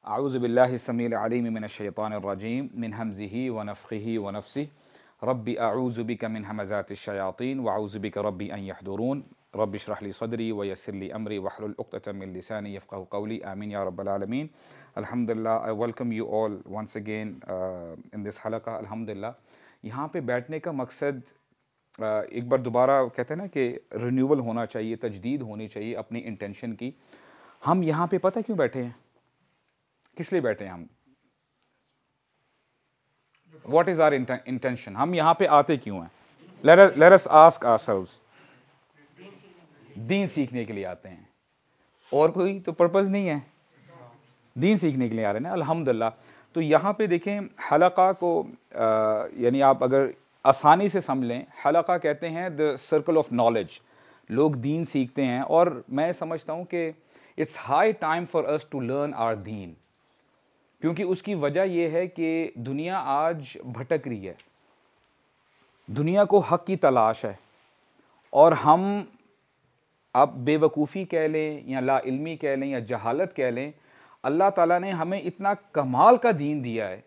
आऊज़ुबिल्लाहि समील अलीम मिनश शैतानिर रजीम मिन हमज़िही व नफ़्ख़िही व नफ़्सिही रब्बी अऊज़ु बिका मिन हमज़ातिश शयातीन व अऊज़ु बिका रब्बी अन यहदुरून रब्बि इश्रह ली सदरी व यस्सिर ली अमरी वहलुल उक़्दतम मिन लिसानी यफ़क़हू क़ौली आमीन या रब्बल आलमीन। अल्हम्दुलिल्लाह, I welcome you all once again in this हलका। अल्हम्दुलिल्लाह, यहाँ पे बैठने का मकसद एक बार दोबारा कहते हैं ना कि रिन्यूअल होना चाहिए, तजदीद होनी चाहिए अपनी इंटेंशन की। हम यहाँ पे पता क्यों बैठे हैं, किस लिए बैठे हैं हम? What is our intention? हम यहाँ पे आते क्यों हैं? Let us ask ourselves. दीन सीखने के लिए आते हैं, और कोई तो पर्पस नहीं है। दीन सीखने के लिए आ रहे हैं ना, अल्हम्दुलिल्लाह। तो यहाँ पे देखें, हलका को यानी आप अगर आसानी से समझ लें, हलका कहते हैं द सर्कल ऑफ नॉलेज। लोग दीन सीखते हैं, और मैं समझता हूँ कि it's high time for us to learn our दीन, क्योंकि उसकी वजह यह है कि दुनिया आज भटक रही है, दुनिया को हक की तलाश है, और हम अब बेवकूफ़ी कह लें या लाइल्मी कह लें या जहालत कह लें, अल्लाह ताला ने हमें इतना कमाल का दीन दिया है।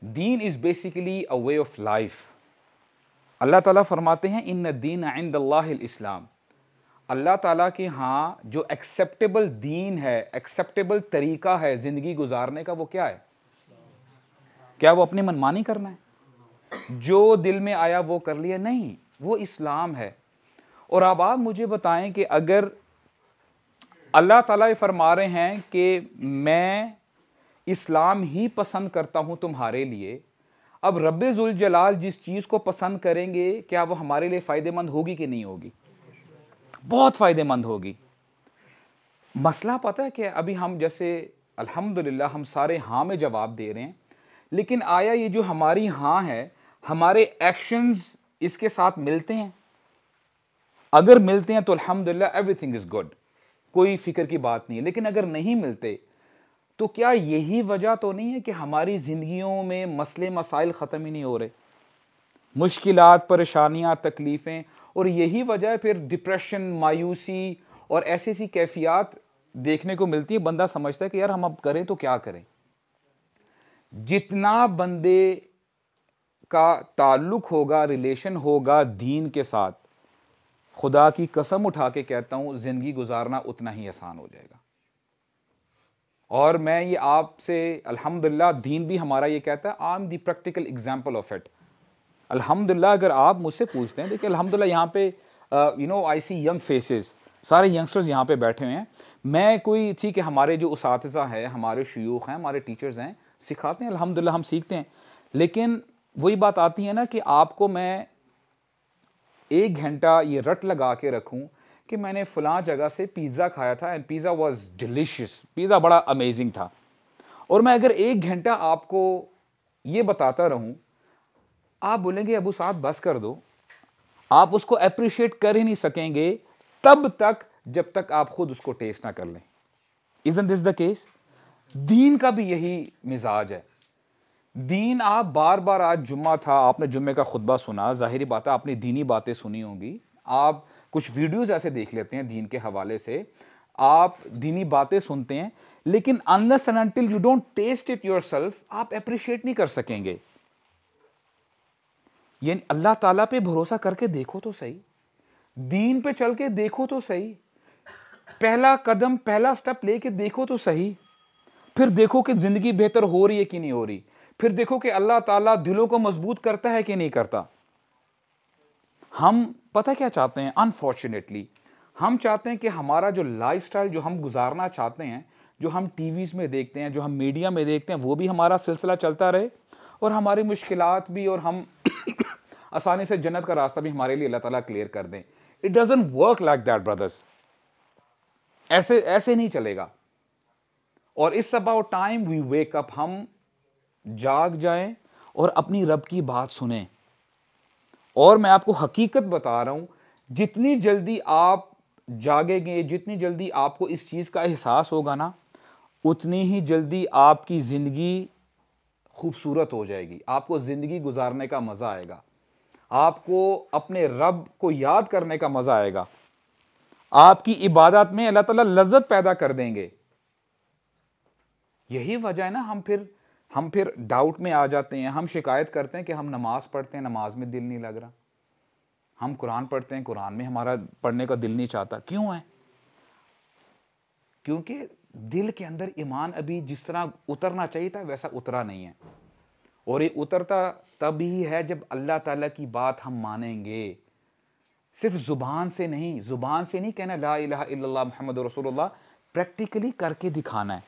Deen is basically a way of life. Allah Taala फरमाते हैं इन्न दीन इंदल्लाहिल इस्लाम। अल्लाह ताला के यहाँ जो एक्सेप्टेबल दीन है, एक्सेप्टेबल तरीका है ज़िंदगी गुजारने का, वो क्या है? क्या वो अपनी मनमानी करना है? जो दिल में आया वो कर लिया? नहीं, वो इस्लाम है। और अब आप मुझे बताएं कि अगर अल्लाह ताला ये फरमा रहे हैं कि मैं इस्लाम ही पसंद करता हूं तुम्हारे लिए, अब रब्बे जुल जलाल जिस चीज़ को पसंद करेंगे, क्या वो हमारे लिए फ़ायदेमंद होगी कि नहीं होगी? बहुत फ़ायदेमंद होगी। मसला पता है कि अभी हम जैसे अल्हम्दुलिल्लाह हम सारे हाँ में जवाब दे रहे हैं, लेकिन आया ये जो हमारी हाँ है, हमारे एक्शंस इसके साथ मिलते हैं? अगर मिलते हैं तो अल्हम्दुलिल्लाह एवरीथिंग इज़ गुड, कोई फिक्र की बात नहीं है। लेकिन अगर नहीं मिलते तो क्या यही वजह तो नहीं है कि हमारी ज़िंदगियों में मसले मसाइल ख़त्म ही नहीं हो रहे, मुश्किलात, परेशानियां, तकलीफ़ें, और यही वजह है फिर डिप्रेशन, मायूसी और ऐसी ऐसी कैफियत देखने को मिलती है। बंदा समझता है कि यार हम अब करें तो क्या करें। जितना बंदे का ताल्लुक होगा, रिलेशन होगा दीन के साथ, खुदा की कसम उठा के कहता हूं जिंदगी गुजारना उतना ही आसान हो जाएगा। और मैं ये आपसे अल्हम्दुलिल्लाह, दीन भी हमारा ये कहता है, I am the practical example of it. अल्हम्दुलिल्लाह, अगर आप मुझसे पूछते हैं, देखिए अल्हम्दुलिल्लाह यहाँ पे आई सी यंग फेसेस, सारे यंगस्टर्स यहाँ पे बैठे हुए हैं। मैं कोई, ठीक है, हमारे जो उसातिज़ा हैं, हमारे शयूख हैं, हमारे टीचर्स हैं, सिखाते हैं, अल्हम्दुलिल्लाह हम सीखते हैं। लेकिन वही बात आती है ना कि आपको मैं 1 घंटा ये रट लगा के रखूं कि मैंने फलां जगह से पिज़्ज़ा खाया था and pizza was delicious, pizza बड़ा अमेजिंग था, और मैं अगर 1 घंटा आपको ये बताता रहूं, आप बोलेंगे अबू साहब बस कर दो। आप उसको अप्रिशिएट कर ही नहीं सकेंगे तब तक जब तक आप खुद उसको टेस्ट ना कर लें। Isn't this the case? दीन का भी यही मिजाज है। दीन, आप बार बार, आज जुम्मा था, आपने जुम्मे का खुतबा सुना, जाहिर बात है आपने दीनी बातें सुनी होंगी, आप कुछ वीडियोस ऐसे देख लेते हैं दीन के हवाले से, आप दीनी बातें सुनते हैं, लेकिन unless and until you don't taste it yourself, आप अप्रिशिएट नहीं कर सकेंगे। ये अल्लाह ताला पे भरोसा करके देखो तो सही, दीन पे चल के देखो तो सही, पहला कदम, पहला स्टेप लेके देखो तो सही, फिर देखो कि जिंदगी बेहतर हो रही है कि नहीं हो रही, फिर देखो कि अल्लाह ताला दिलों को मजबूत करता है कि नहीं करता। हम पता क्या चाहते हैं? अनफॉर्चुनेटली हम चाहते हैं कि हमारा जो लाइफस्टाइल जो हम गुजारना चाहते हैं, जो हम टीवीज में देखते हैं, जो हम मीडिया में देखते हैं, वो भी हमारा सिलसिला चलता रहे, और हमारी मुश्किलात भी, और हम आसानी से जन्नत का रास्ता भी हमारे लिए अल्लाह ताला क्लियर कर दें। It doesn't work like that brothers, ऐसे ऐसे नहीं चलेगा। और it's about time we wake up, हम जाग जाएं और अपनी रब की बात सुने। और मैं आपको हकीकत बता रहा हूं, जितनी जल्दी आप जागेंगे, जितनी जल्दी आपको इस चीज का एहसास होगा ना, उतनी ही जल्दी आपकी जिंदगी खूबसूरत हो जाएगी, आपको जिंदगी गुजारने का मजा आएगा, आपको अपने रब को याद करने का मजा आएगा, आपकी इबादत में अल्लाह ताला लज्जत पैदा कर देंगे। यही वजह है ना, हम फिर डाउट में आ जाते हैं। हम शिकायत करते हैं कि हम नमाज पढ़ते हैं, नमाज में दिल नहीं लग रहा। हम कुरान पढ़ते हैं, कुरान में हमारा पढ़ने का दिल नहीं चाहता। क्यों है? क्योंकि दिल के अंदर ईमान अभी जिस तरह उतरना चाहिए था वैसा उतरा नहीं है। और ये उतरता तब ही है जब अल्लाह ताला की बात हम मानेंगे। सिर्फ जुबान से नहीं कहना ला इलाहा इल्लल्लाह मुहम्मद रसूलुल्लाह, प्रैक्टिकली करके दिखाना है।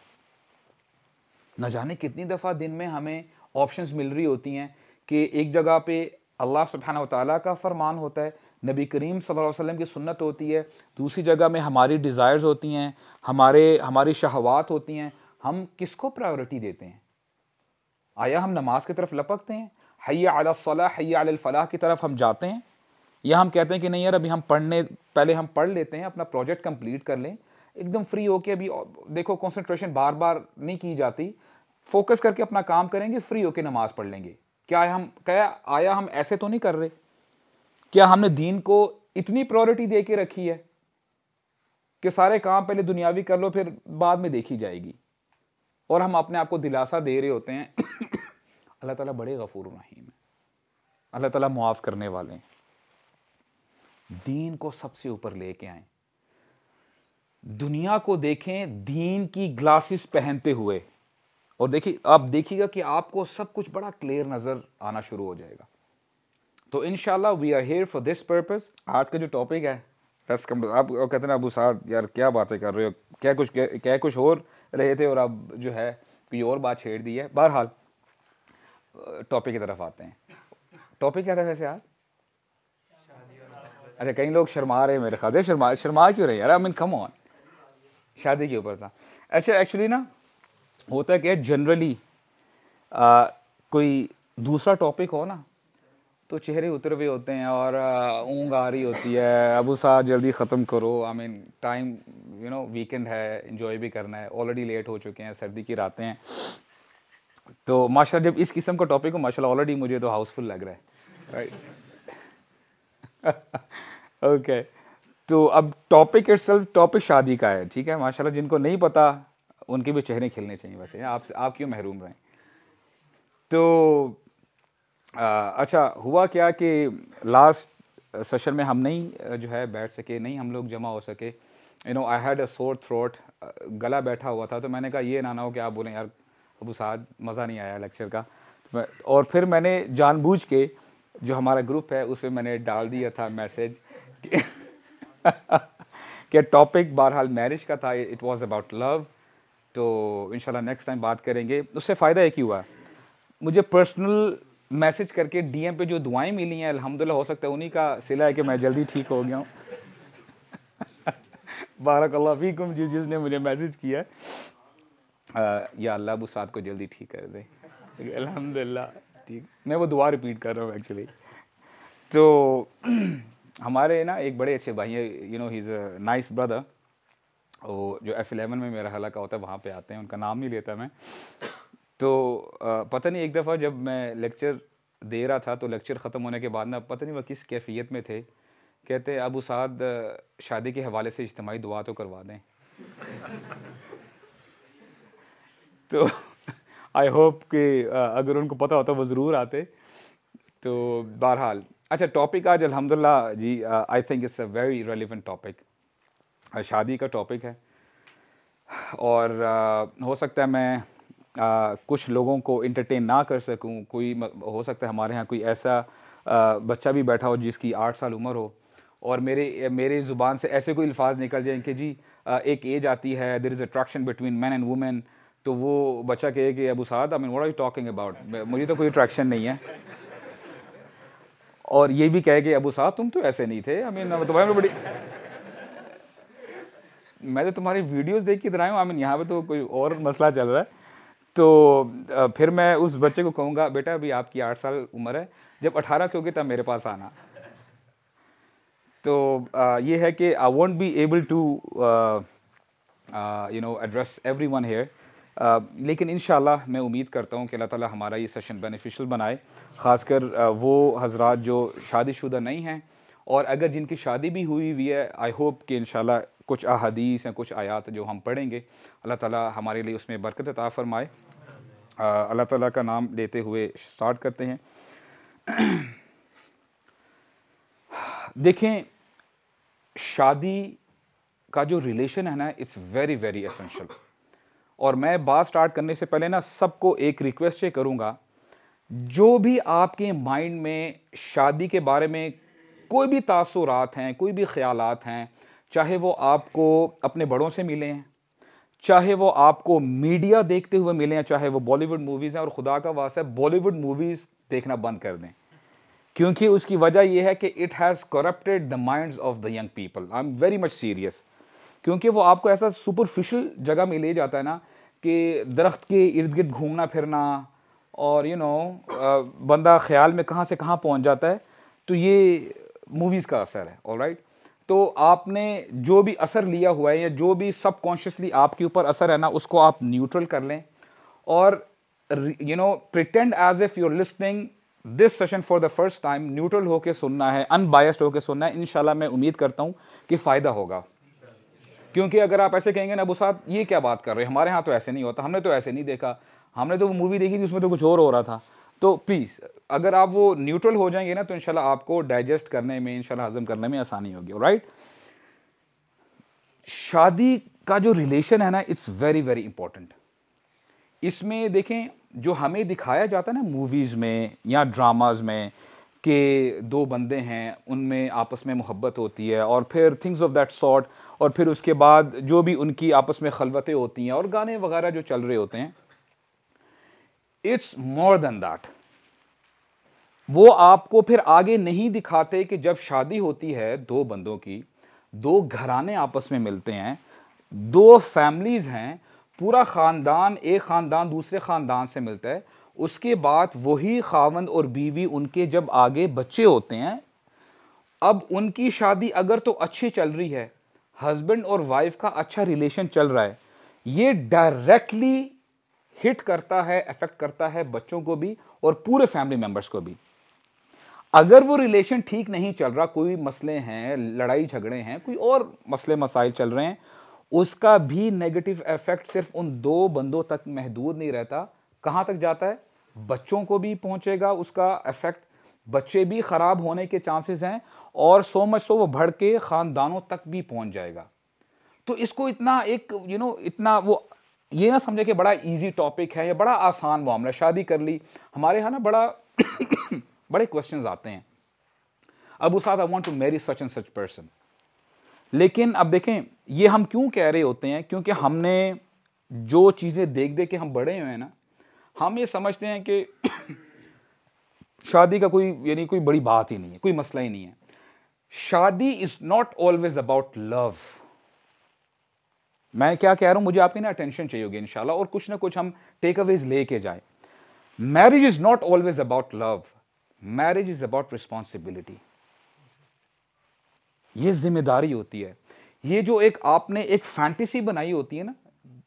न जाने कितनी दफ़ा दिन में हमें ऑप्शंस मिल रही होती हैं कि एक जगह पे अल्लाह सुब्हानहू व तआला का फरमान होता है, नबी करीम सल्लल्लाहु अलैहि वसल्लम की सुन्नत होती है, दूसरी जगह में हमारी डिज़ायर्स होती हैं, हमारी शहवात होती हैं। हम किसको प्रायोरिटी देते हैं? आया हम नमाज की तरफ लपकते हैं, हय्या अला सलाह हय्या अल फलाह की तरफ हम जाते हैं, या हम कहते हैं कि नहीं यार अभी पहले हम पढ़ लेते हैं, अपना प्रोजेक्ट कंप्लीट कर लें, एकदम फ्री होके। अभी देखो कंसंट्रेशन बार बार नहीं की जाती, फोकस करके अपना काम करेंगे, फ्री होके नमाज पढ़ लेंगे। आया हम ऐसे तो नहीं कर रहे? क्या हमने दीन को इतनी प्रायोरिटी दे के रखी है कि सारे काम पहले दुनियावी कर लो, फिर बाद में देखी जाएगी? और हम अपने आप को दिलासा दे रहे होते हैं अल्लाह ताला बड़े गफूर रहीम है, अल्लाह ताला मुआफ करने वाले हैं। दीन को सबसे ऊपर लेके आए, दुनिया को देखें दीन की ग्लासेस पहनते हुए, और देखिए आप देखिएगा कि आपको सब कुछ बड़ा क्लियर नजर आना शुरू हो जाएगा। तो इंशाल्लाह we are here for this purpose. आज का जो टॉपिक है, आप कहते हैं ना अबू साद यार क्या बातें कर रहे हो, क्या कुछ और रहे थे और अब जो है कोई और बात छेड़ दी है। बहरहाल टॉपिक की तरफ आते हैं। टॉपिक क्या था वैसे आज? अच्छा, कई लोग शर्मा रहे हैं मेरे ख्याल से। शर्मा क्यों रहे यार? आई मीन कम ऑन, शादी के ऊपर था। अच्छा, एक्चुअली ना होता क्या है जनरली, कोई दूसरा टॉपिक हो ना तो चेहरे उतरे हुए होते हैं और ऊँग आ रही होती है, अबू साहब जल्दी ख़त्म करो, आई मीन टाइम वीकेंड है, एंजॉय भी करना है, ऑलरेडी लेट हो चुके हैं, सर्दी की रातें हैं। तो माशाल्लाह जब इस किस्म का टॉपिक हो, माशाल्लाह ऑलरेडी मुझे तो हाउसफुल लग रहा है, राइट? ओके, तो अब टॉपिक शादी का है, ठीक है। माशाल्लाह जिनको नहीं पता उनके भी चेहरे खिलने चाहिए वैसे, आप क्यों महरूम रहें। तो अच्छा हुआ क्या कि लास्ट सेशन में हम नहीं जो है बैठ सके, नहीं हम लोग जमा हो सके। I had a sore throat, गला बैठा हुआ था। तो मैंने कहा ये ना हो कि आप बोलें यार अबू साद मज़ा नहीं आया लेक्चर का। और फिर मैंने जानबूझ के जो हमारा ग्रुप है उसमें मैंने डाल दिया था मैसेज कि टॉपिक बहरहाल मैरिज का था, इट वाज अबाउट लव। तो इंशाल्लाह नेक्स्ट टाइम बात करेंगे। उससे फ़ायदा एक ही हुआ, मुझे पर्सनल मैसेज करके डीएम पे जो दुआएं मिली हैं अल्हम्दुलिल्लाह, हो सकता है उन्हीं का सिला है कि मैं जल्दी ठीक हो गया हूँ। बारकल्लाह फीकुम, जिसने मुझे मैसेज किया या अल्लाह अबू साद को जल्दी ठीक कर दे। अल्हम्दुलिल्लाह ठीक, मैं वो दुआ रिपीट कर रहा हूँ एक्चुअली। तो हमारे ना एक बड़े अच्छे भाई हैं, he is a nice brother, वो जो F11 में मेरा हलका होता है वहाँ पे आते हैं, उनका नाम नहीं लेता मैं। तो पता नहीं एक दफ़ा जब मैं लेक्चर दे रहा था तो लेक्चर ख़त्म होने के बाद ना पता नहीं वह किस कैफियत में थे, कहते अबू साद शादी के हवाले से इज्तिमाई दुआ तो करवा दें। तो आई होप कि अगर उनको पता होता वो ज़रूर आते। तो बहरहाल अच्छा, टॉपिक आज अल्हम्दुलिल्लाह जी, I think it's a very relevant topic, शादी का टॉपिक है। और हो सकता है मैं कुछ लोगों को इंटरटेन ना कर सकूं, हो सकता है हमारे यहाँ कोई ऐसा बच्चा भी बैठा हो जिसकी 8 साल उम्र हो और मेरे ज़ुबान से ऐसे कोई अल्फाज निकल जाएं कि जी एक एज आती है, there is attraction between man and women, तो वो बच्चा कहे कि Abu Saad I mean what are you talking about, मुझे तो कोई अट्रैक्शन नहीं है। और ये भी कहे कि अबू साद तुम तो ऐसे नहीं थे, आई मीन तुम्हारी मैं तो तुम्हारी वीडियोस देख के इधर आया हूँ, आई मीन यहाँ पे तो कोई और मसला चल रहा है। तो फिर मैं उस बच्चे को कहूँगा बेटा अभी आपकी 8 साल उम्र है, जब 18 की होगी तब मेरे पास आना। तो ये है कि I won't be able to address everyone here, लेकिन इंशाल्लाह मैं उम्मीद करता हूँ कि अल्लाह ताला हमारा ये सेशन बेनिफिशियल बनाए, ख़ासकर वो हजरात जो शादीशुदा नहीं हैं और अगर जिनकी शादी भी हुई है, आई होप कि इंशाल्लाह कुछ अहादीस हैं, कुछ आयात जो हम पढ़ेंगे। अल्लाह ताला हमारे लिए उसमें बरकत अता फरमाए। अल्लाह ताला का नाम लेते हुए स्टार्ट करते हैं। देखें, शादी का जो रिलेशन है ना, इट्स वेरी वेरी एसेंशियल। और मैं बात स्टार्ट करने से पहले ना सबको एक रिक्वेस्ट ये करूंगा, जो भी आपके माइंड में शादी के बारे में कोई भी तासुरात हैं, कोई भी ख्यालात हैं, चाहे वो आपको अपने बड़ों से मिले हैं, चाहे वो आपको मीडिया देखते हुए मिले हैं, चाहे वो बॉलीवुड मूवीज़ हैं, और खुदा का वास्ता है बॉलीवुड मूवीज़ देखना बंद कर दें, क्योंकि उसकी वजह यह है कि it has corrupted the minds of the young people. I am very much serious. क्योंकि वो आपको ऐसा सुपरफिशियल जगह में ले जाता है ना कि दरख्त के इर्द गिर्द घूमना फिरना, और बंदा ख्याल में कहाँ से कहाँ पहुँच जाता है। तो ये मूवीज़ का असर है। ऑलराइट, तो आपने जो भी असर लिया हुआ है या जो भी सबकॉन्शियसली आपके ऊपर असर है ना, उसको आप न्यूट्रल कर लें और pretend as if you are listening this session for the first time. Neutral होकर सुनना है, अनबायस्ड होकर सुनना है। इंशाल्लाह मैं उम्मीद करता हूँ कि फ़ायदा होगा। क्योंकि अगर आप ऐसे कहेंगे ना, अबू साहब ये क्या बात कर रहे हैं, हमारे यहाँ तो ऐसे नहीं होता, हमने तो ऐसे नहीं देखा, हमने तो वो मूवी देखी थी उसमें तो कुछ और हो रहा था। तो प्लीज़ अगर आप वो न्यूट्रल हो जाएंगे ना, तो इंशाल्लाह आपको डाइजेस्ट करने में, इंशाल्लाह हजम करने में आसानी होगी। राइट, शादी का जो रिलेशन है ना, इट्स वेरी वेरी इंपॉर्टेंट। इसमें देखें, जो हमें दिखाया जाता है ना मूवीज़ में या ड्रामाज में कि दो बंदे हैं, उनमें आपस में मोहब्बत होती है और फिर थिंग्स ऑफ दैट सॉर्ट, और फिर उसके बाद जो भी उनकी आपस में खलवतें होती हैं और गाने वगैरह जो चल रहे होते हैं, इट्स मोर देन दैट। वो आपको फिर आगे नहीं दिखाते कि जब शादी होती है दो बंदों की, दो घराने आपस में मिलते हैं, दो फैमिलीज हैं, पूरा खानदान, एक खानदान दूसरे खानदान से मिलता है, उसके बाद वही खावंद और बीवी, उनके जब आगे बच्चे होते हैं, अब उनकी शादी अगर तो अच्छी चल रही है, हस्बैंड और वाइफ का अच्छा रिलेशन चल रहा है, ये डायरेक्टली हिट करता है, अफेक्ट करता है बच्चों को भी और पूरे फैमिली मेंबर्स को भी। अगर वो रिलेशन ठीक नहीं चल रहा, कोई मसले हैं, लड़ाई झगड़े हैं, कोई और मसले मसाइल चल रहे हैं, उसका भी नेगेटिव इफेक्ट सिर्फ उन दो बंदों तक महदूद नहीं रहता। कहां तक जाता है? बच्चों को भी पहुंचेगा उसका इफेक्ट, बच्चे भी खराब होने के चांसेस हैं, और सो मच सो वो बढ़ के खानदानों तक भी पहुंच जाएगा। तो इसको इतना एक इतना वो ये ना समझे कि बड़ा इजी टॉपिक है या बड़ा आसान मामला, शादी कर ली। हमारे यहाँ ना बड़ा बड़े क्वेश्चंस आते हैं, अबू साहब I want to marry such and such person. लेकिन अब देखें, ये हम क्यों कह रहे होते हैं? क्योंकि हमने जो चीजें देख देख के हम बड़े हुए हैं ना, हम ये समझते हैं कि शादी का कोई कोई बड़ी बात ही नहीं है, कोई मसला ही नहीं है। शादी is not always about love. मैं क्या कह रहा हूं, मुझे आपकी ना अटेंशन चाहिए होगी इंशाल्लाह, और कुछ ना कुछ हम टेक अवेज लेके जाए। Marriage is not always about love, marriage is about responsibility. ये जिम्मेदारी होती है। ये जो एक आपने एक फैंटेसी बनाई होती है ना,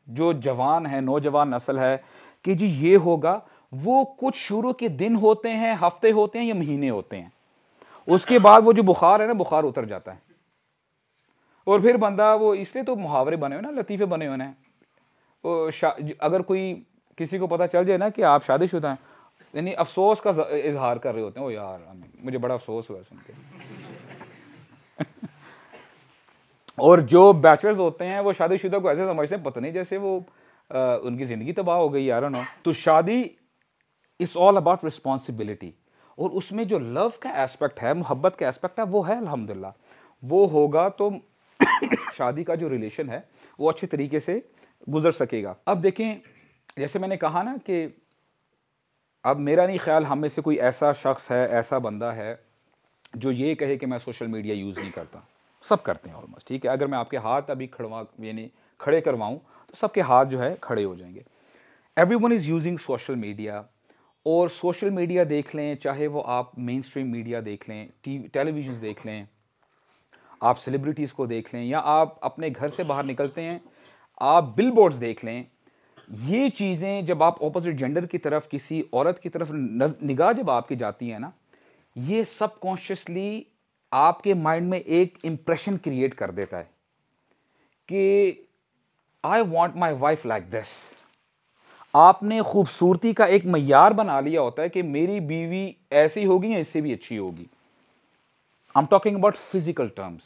जो जवान है, नौजवान नस्ल है, कि जी ये होगा, वो कुछ शुरू के दिन होते हैं, हफ्ते होते हैं या महीने होते हैं, उसके बाद वो जो बुखार है ना, बुखार उतर जाता है, और फिर बंदा वो, इसलिए तो मुहावरे बने हुए ना, लतीफे बने हुए हैं। अगर कोई किसी को पता चल जाए ना कि आप शादीशुदा हैं, यानी अफसोस का इजहार कर रहे होते हैं, ओ यार मुझे बड़ा अफसोस हुआ सुन के। और जो बैचलर्स होते हैं वो शादीशुदा को ऐसे समझते हैं पता नहीं जैसे वो उनकी जिंदगी तबाह हो गई, यार नो। तो शादी इज ऑल अबाउट रिस्पॉन्सिबिलिटी, और उसमें जो लव का एस्पेक्ट है, मोहब्बत का एस्पेक्ट है, वो है अल्हम्दुलिल्लाह। वो होगा तो शादी का जो रिलेशन है वो अच्छे तरीके से गुजर सकेगा। अब देखें, जैसे मैंने कहा ना कि अब मेरा नहीं ख्याल हम में से कोई ऐसा शख्स है, ऐसा बंदा है जो ये कहे कि मैं सोशल मीडिया यूज़ नहीं करता। सब करते हैं ऑलमोस्ट, ठीक है। अगर मैं आपके हाथ अभी खड़े करवाऊं तो सबके हाथ जो है खड़े हो जाएंगे। Everyone is using social media, और सोशल मीडिया देख लें, चाहे वो आप मेन स्ट्रीम मीडिया देख लें, टेलीविज़न देख लें, आप सेलिब्रिटीज़ को देख लें, या आप अपने घर से बाहर निकलते हैं, आप बिलबोर्ड्स देख लें। ये चीज़ें जब आप ऑपोजिट जेंडर की तरफ, किसी औरत की तरफ निगाह जब आपकी जाती है ना, ये सबकॉन्शियसली आपके माइंड में एक इंप्रेशन क्रिएट कर देता है कि I want my wife like this. आपने खूबसूरती का एक मयार बना लिया होता है कि मेरी बीवी ऐसी होगी या इससे भी अच्छी होगी। I am talking about physical terms,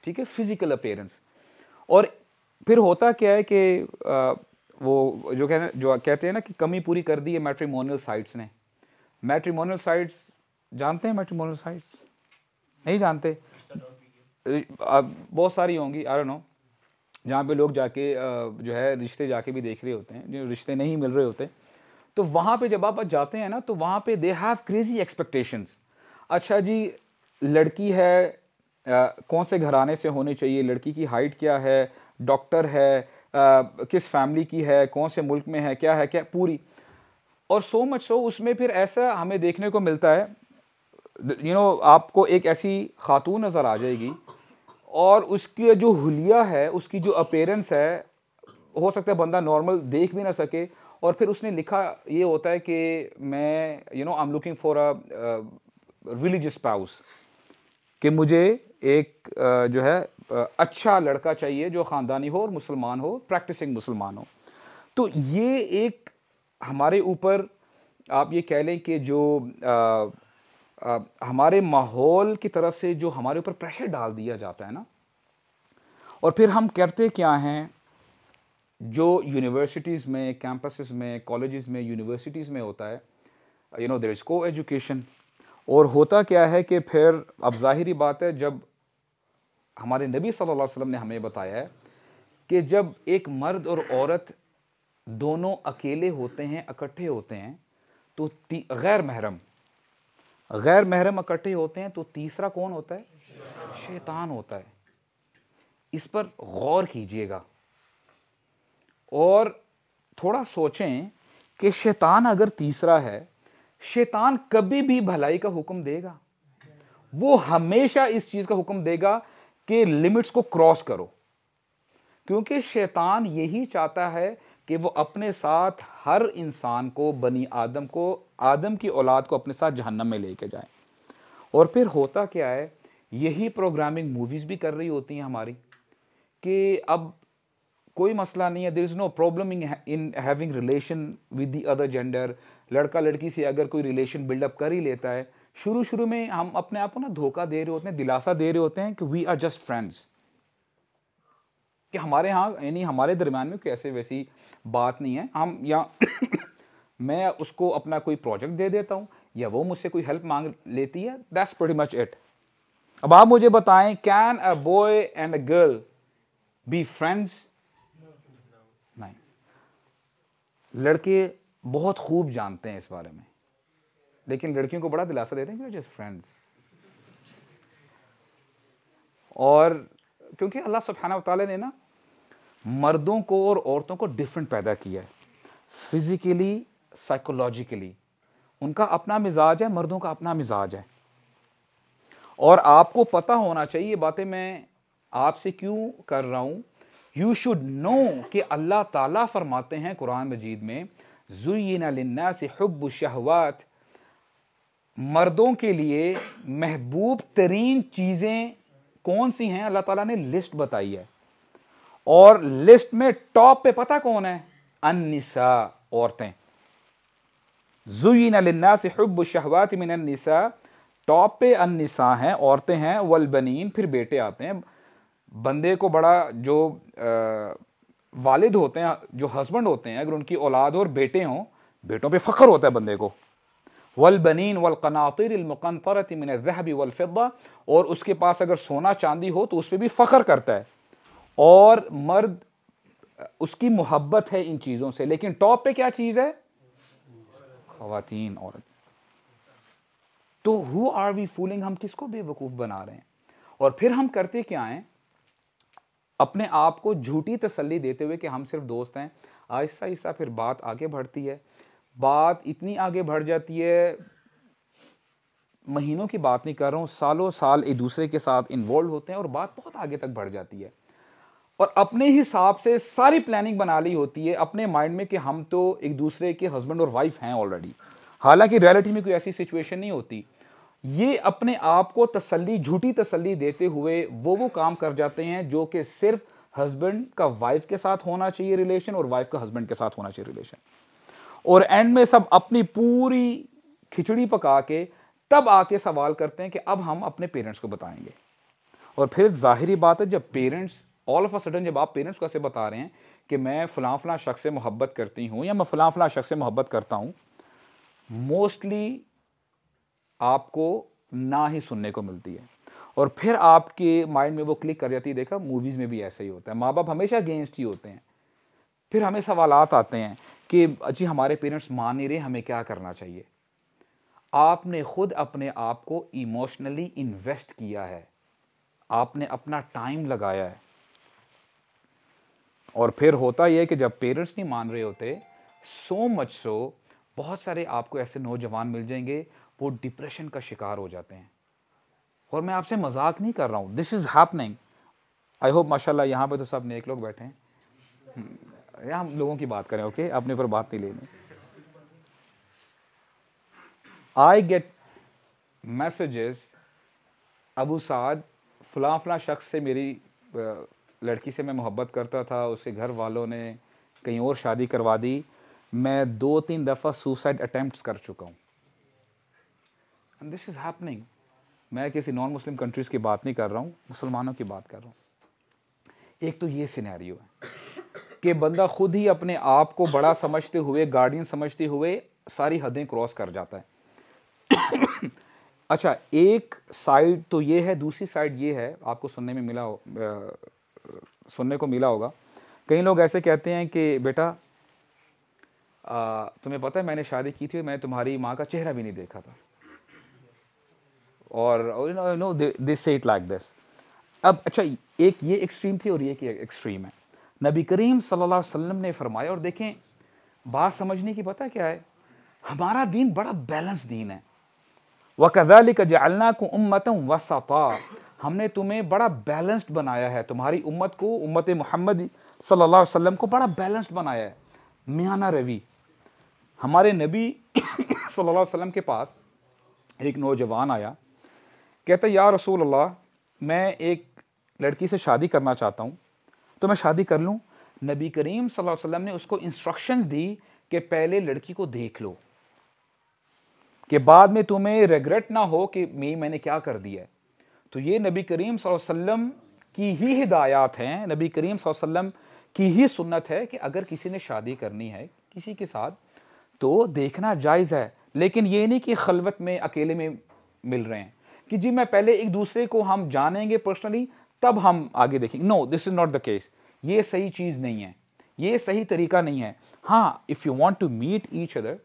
ठीक है, फिजिकल अपीयरेंस। और फिर होता क्या है कि वो जो कहते हैं ना कि कमी पूरी कर दी है मैट्रिमोनियल साइट्स ने। मैट्रिमोनियल साइट्स जानते हैं? मैट्रिमोनियल साइट्स नहीं जानते? बहुत सारी होंगी, आई डोंट नो, जहाँ पे लोग जाके जो है रिश्ते जाके भी देख रहे होते हैं, जो रिश्ते नहीं मिल रहे होते। तो वहाँ पे जब आप जाते हैं ना, तो वहाँ पे दे हैव क्रेजी एक्सपेक्टेशंस। अच्छा जी, लड़की है कौन से घराने से होनी चाहिए, लड़की की हाइट क्या है, डॉक्टर है, किस फैमिली की है, कौन से मुल्क में है, क्या पूरी। और सो मच सो उसमें फिर ऐसा हमें देखने को मिलता है, आपको एक ऐसी खातून नज़र आ जाएगी और उसकी जो हुलिया है, उसकी जो अपीयरेंस है, हो सकता है बंदा नॉर्मल देख भी ना सके। और फिर उसने लिखा ये होता है कि मैं I am looking for a religious spouse, कि मुझे एक जो है अच्छा लड़का चाहिए जो ख़ानदानी हो और मुसलमान हो, प्रैक्टिसिंग मुसलमान हो। तो ये एक हमारे ऊपर आप ये कह लें कि जो हमारे माहौल की तरफ से जो हमारे ऊपर प्रेशर डाल दिया जाता है ना, और फिर हम करते क्या हैं, जो यूनिवर्सिटीज़ में, कैंपसेस में, कॉलेजेस में, यूनिवर्सिटीज़ में होता है, देयर इज़ को एजुकेशन। और होता क्या है कि फिर अब ज़ाहिरी बात है, जब हमारे नबी सल्लल्लाहु अलैहि वसल्लम ने हमें बताया है कि जब एक मर्द और औरत दोनों अकेले होते हैं, इकट्ठे होते हैं, तो गैर महरम इकट्ठे होते हैं, तो तीसरा कौन होता है? शैतान होता है। इस पर गौर कीजिएगा और थोड़ा सोचें कि शैतान अगर तीसरा है, शैतान कभी भी भलाई का हुक्म देगा? वो हमेशा इस चीज का हुक्म देगा कि लिमिट्स को क्रॉस करो, क्योंकि शैतान यही चाहता है कि वो अपने साथ हर इंसान को, बनी आदम को, आदम की औलाद को अपने साथ जहन्नम में लेके जाए। और फिर होता क्या है, यही प्रोग्रामिंग मूवीज भी कर रही होती हैं हमारी, कि अब कोई मसला नहीं है, there is no problem in having relation with the other gender. लड़का लड़की से अगर कोई रिलेशन बिल्डअप कर ही लेता है, शुरू में हम अपने आप को ना धोखा दे रहे होते हैं, दिलासा दे रहे होते हैं कि वी आर जस्ट फ्रेंड्स, कि हमारे यहाँ यानी हमारे दरमियान में कोई ऐसे वैसी बात नहीं है। हम यहाँ मैं उसको अपना कोई प्रोजेक्ट दे देता हूँ या वो मुझसे कोई हेल्प मांग लेती है, दैट्स प्रीटी मच इट। अब आप मुझे बताएं, can a boy and a girl be friends? नहीं। लड़के बहुत खूब जानते हैं इस बारे में, लेकिन लड़कियों को बड़ा दिलासा देते हैं कि जस्ट फ्रेंड्स। और क्योंकि अल्लाह सुब्हानहू व तआला ने ना मर्दों को और औरतों को डिफरेंट पैदा किया है, फिजिकली, साइकोलॉजिकली। उनका अपना मिजाज है, मर्दों का अपना मिजाज है। और आपको पता होना चाहिए, ये बातें मैं आपसे क्यों कर रहा हूं, यू शुड नो कि अल्लाह ताला फरमाते हैं कुरान मजीद में, ज़ुय्यिना लिन्नासि हुब्बुश शहवात, मर्दों के लिए महबूब तरीन चीजें कौन सी हैं, अल्लाह ताला ने लिस्ट बताई है। और लिस्ट में टॉप पे पता कौन है? अन्निसा, औरतें। ज़ुय्यिना लिन्नासि हुब्बुश शहवात मिनन निसा, टॉप पे अन्निसा हैं, औरतें हैं, वल बनीन, फिर बेटे आते हैं। बंदे को बड़ा जो वालिद होते हैं, जो हस्बैंड होते हैं, अगर उनकी औलाद और बेटे हों, बेटों पे फख्र होता है बंदे को। वल बनीन वल क़नातिरिल मुक़न्तरति मिनज़ ज़हबि वल फ़िद्दा, और उसके पास अगर सोना चांदी हो तो उस पर भी फख्र करता है। और मर्द, उसकी मोहब्बत है इन चीज़ों से, लेकिन टॉप पे क्या चीज़ है? ख़वातीन, औरत। तो हु आर वी फूलिंग? हम किसको बेवकूफ़ बना रहे हैं? और फिर हम करते क्या हैं, अपने आप को झूठी तसल्ली देते हुए कि हम सिर्फ दोस्त हैं। आहिस्ता आहिस्ता फिर बात आगे बढ़ती है, बात इतनी आगे बढ़ जाती है, महीनों की बात नहीं कर रहा हूँ, सालों साल एक दूसरे के साथ इन्वॉल्व होते हैं और बात बहुत आगे तक बढ़ जाती है। और अपने हिसाब से सारी प्लानिंग बना ली होती है अपने माइंड में कि हम तो एक दूसरे के हस्बैंड और वाइफ हैं ऑलरेडी, हालांकि रियलिटी में कोई ऐसी सिचुएशन नहीं होती। ये अपने आप को तसल्ली, झूठी तसल्ली देते हुए वो काम कर जाते हैं जो कि सिर्फ हस्बैंड का वाइफ के साथ होना चाहिए रिलेशन और वाइफ का हस्बैंड के साथ होना चाहिए रिलेशन, और एंड में सब अपनी पूरी खिचड़ी पका के तब आके सवाल करते हैं कि अब हम अपने पेरेंट्स को बताएंगे। और फिर जाहिरी बात है, जब parents all of a sudden जब आप पेरेंट्स को ऐसे बता रहे हैं कि मैं फलां फलां शख्स से मोहब्बत करती हूं या मैं फलां फलां शख्स से मोहब्बत करता हूं, मोस्टली आपको ना ही सुनने को मिलती है। और फिर आपके माइंड में वो क्लिक कर जाती है, देखा मूवीज में भी ऐसा ही होता है, माँ बाप हमेशा अगेंस्ट ही होते हैं। फिर हमें सवालात आते हैं कि जी हमारे पेरेंट्स मान नहीं रहे, हमें क्या करना चाहिए। आपने खुद अपने आप को इमोशनली इन्वेस्ट किया है, आपने अपना टाइम लगाया है, और फिर होता यह कि जब पेरेंट्स नहीं मान रहे होते, सो मच सो बहुत सारे आपको ऐसे नौजवान मिल जाएंगे वो डिप्रेशन का शिकार हो जाते हैं। और मैं आपसे मजाक नहीं कर रहा हूं, this is happening. I hope माशाल्लाह यहाँ पे तो सब नेक लोग बैठे हैं, या हम लोगों की बात करें, ओके, अपने ऊपर बात नहीं लेनी। आई गेट मैसेजेस, अबू साद फलां फलां शख्स से मेरी लड़की से मैं मोहब्बत करता था, उसके घर वालों ने कहीं और शादी करवा दी, मैं 2-3 दफ़ा सुसाइड अटेम्प्ट्स कर चुका हूँ। And this is happening. मैं किसी नॉन मुस्लिम कंट्रीज़ की बात नहीं कर रहा हूँ, मुसलमानों की बात कर रहा हूँ। एक तो ये सिनेरियो है कि बंदा खुद ही अपने आप को बड़ा समझते हुए, गार्डियन समझते हुए सारी हदें क्रॉस कर जाता है। अच्छा, एक साइड तो ये है, दूसरी साइड ये है, आपको सुनने को मिला होगा, कई लोग ऐसे कहते हैं कि बेटा तुम्हें पता है मैंने शादी की थी, मैंने तुम्हारी माँ का चेहरा भी नहीं देखा था, और नो दे से इट लाइक दिस। अब अच्छा, एक ये एक्सट्रीम थी और ये एक्सट्रीम है। नबी करीम सल्लल्लाहु अलैहि वसल्लम ने फरमाया, और देखें बात समझने की, पता क्या है, हमारा दीन बड़ा बैलेंस दीन है। वकज़ालिक जअलनाकुम उम्मतन वसता, हमने तुम्हें बड़ा बैलेंस्ड बनाया है, तुम्हारी उम्मत को, उम्मत मोहम्मद सल्लल्लाहु अलैहि वसल्लम को बड़ा बैलेंस्ड बनाया है, मियाना रवि। हमारे नबी सल्लल्लाहु अलैहि वसल्लम के पास एक नौजवान आया, कहता या रसूल अल्लाह, मैं एक लड़की से शादी करना चाहता हूँ, तो मैं शादी कर लूँ? नबी करीम सल्लल्लाहु अलैहि वसल्लम ने उसको इंस्ट्रक्शंस दी कि पहले लड़की को देख लो, कि बाद में तुम्हें रिग्रेट ना हो कि मैंने क्या कर दिया है। तो ये नबी करीम सल्लल्लाहु अलैहि वसल्लम की ही हिदायत हैं, नबी करीम सल्लल्लाहु अलैहि वसल्लम की ही सुन्नत है कि अगर किसी ने शादी करनी है किसी के साथ तो देखना जायज़ है, लेकिन ये नहीं कि खलवत में अकेले में मिल रहे हैं कि जी मैं पहले एक दूसरे को हम जानेंगे पर्सनली तब हम आगे देखेंगे। No, this is not the case. ये सही चीज़ नहीं है, ये सही तरीका नहीं है। हाँ, if you want to meet each other,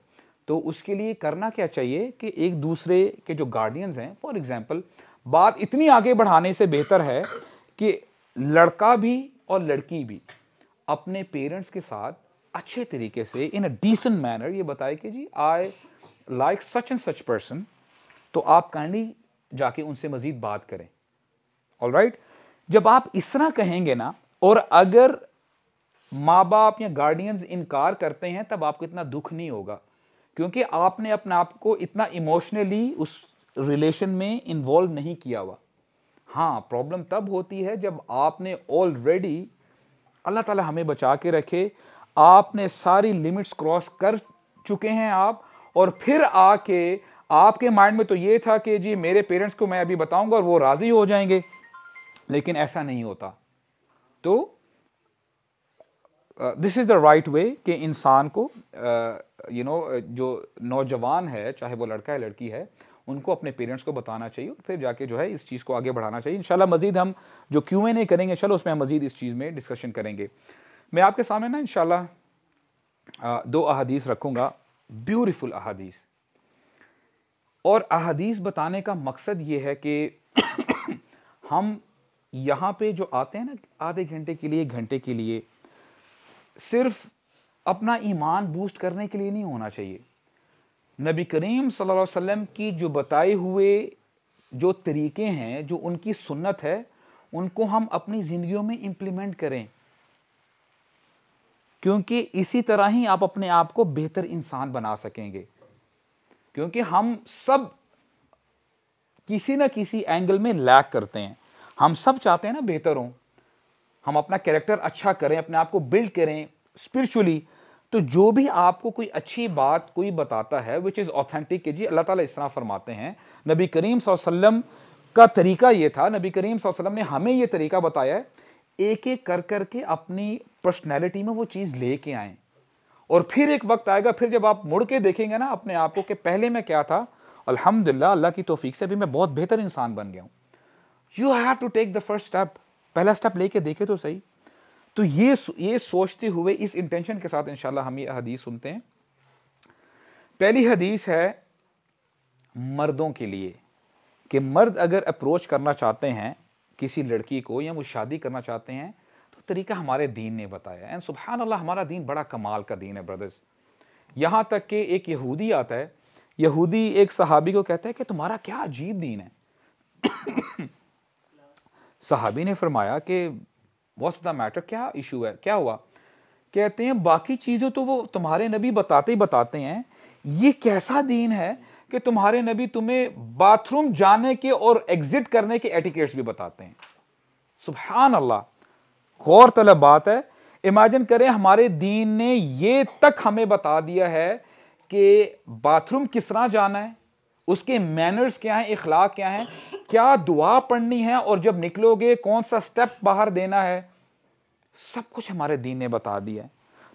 तो उसके लिए करना क्या चाहिए कि एक दूसरे के जो गार्डियंस हैं, फॉर एग्जाम्पल, बात इतनी आगे बढ़ाने से बेहतर है कि लड़का भी और लड़की भी अपने पेरेंट्स के साथ अच्छे तरीके से इन अ डिसेंट मैनर ये बताए कि जी I like such and such person, तो आप काइंडली जाके उनसे मजीद बात करें। ऑलराइट, जब आप इस तरह कहेंगे ना, और अगर माँ बाप या गार्डियंस इनकार करते हैं, तब आपको इतना दुख नहीं होगा, क्योंकि आपने अपने आप को इतना इमोशनली उस रिलेशन में इन्वॉल्व नहीं किया हुआ। हाँ, प्रॉब्लम तब होती है जब आपने ऑलरेडी, अल्लाह ताला हमें बचा के रखे, आपने सारी लिमिट्स क्रॉस कर चुके हैं आप, और फिर आके आपके माइंड में तो ये था कि जी मेरे पेरेंट्स को मैं अभी बताऊंगा और वो राजी हो जाएंगे, लेकिन ऐसा नहीं होता। तो this is the right way कि इंसान को जो नौजवान है, चाहे वो लड़का है लड़की है, उनको अपने पेरेंट्स को बताना चाहिए, फिर जाके जो है इस चीज़ को आगे बढ़ाना चाहिए। इंशाल्लाह मजीद हम जो Q&A करेंगे, चलो उसमें हम मजीद इस चीज़ में डिस्कशन करेंगे। मैं आपके सामने ना इंशाल्लाह 2 अहादीस रखूँगा, ब्यूटीफुल अहादीस। और अहादीस बताने का मकसद ये है कि हम यहाँ पे जो आते हैं ना आधे घंटे के लिए, 1 घंटे के लिए, सिर्फ अपना ईमान बूस्ट करने के लिए नहीं होना चाहिए। नबी करीम सल्लल्लाहु अलैहि वसल्लम की जो बताए हुए जो तरीके हैं, जो उनकी सुन्नत है, उनको हम अपनी ज़िंदगियों में इम्प्लीमेंट करें, क्योंकि इसी तरह ही आप अपने आप को बेहतर इंसान बना सकेंगे। क्योंकि हम सब किसी ना किसी एंगल में लैक करते हैं, हम सब चाहते हैं ना बेहतर हों, हम अपना कैरेक्टर अच्छा करें, अपने आप को बिल्ड करें स्पिरिचुअली, तो जो भी आपको कोई अच्छी बात कोई बताता है विच इज़ ऑथेंटिक, जी अल्लाह ताला इस तरह फरमाते हैं, नबी करीम सल्लल्लाहु अलैहि वसल्लम का तरीका ये था, नबी करीम सल्लल्लाहु अलैहि वसल्लम ने हमें ये तरीका बताया है, एक एक कर करके अपनी पर्सनैलिटी में वो चीज़ लेके आए। और फिर एक वक्त आएगा, फिर जब आप मुड़ के देखेंगे ना अपने आप को कि पहले मैं क्या था, अल्हम्दुलिल्लाह अल्लाह की तौफीक से अभी मैं बहुत बेहतर इंसान बन गया हूँ। You have to take the first step, पहला स्टेप लेके देखे तो सही। तो ये सोचते हुए इस इंटेंशन के साथ इंशाल्लाह हम ये हदीस सुनते हैं। पहली हदीस है मर्दों के लिए, कि मर्द अगर अप्रोच करना चाहते हैं किसी लड़की को या वो शादी करना चाहते हैं, तो तरीका हमारे दीन ने बताया। एंड सुभान अल्लाह, हमारा दीन बड़ा कमाल का दीन है ब्रदर्स। यहाँ तक कि एक यहूदी आता है, यहूदी एक सहाबी को कहता है कि तुम्हारा क्या अजीब दीन है। सहाबी ने फरमाया कि व्हाट्स द मैटर, क्या इशू है, क्या हुआ? कहते हैं बाकी चीज़ें तो वो तुम्हारे नबी बताते ही बताते हैं, ये कैसा दीन है कि तुम्हारे नबी तुम्हें बाथरूम जाने के और एग्जिट करने के एटिकेट्स भी बताते हैं। सुभान अल्लाह, गौर तलब बात है। इमेजिन करें हमारे दीन ने ये तक हमें बता दिया है कि बाथरूम किस तरह जाना है, उसके मैनर्स क्या हैं, इखलाक क्या हैं, क्या दुआ पढ़नी है, और जब निकलोगे कौन सा स्टेप बाहर देना है, सब कुछ हमारे दीन ने बता दिया है।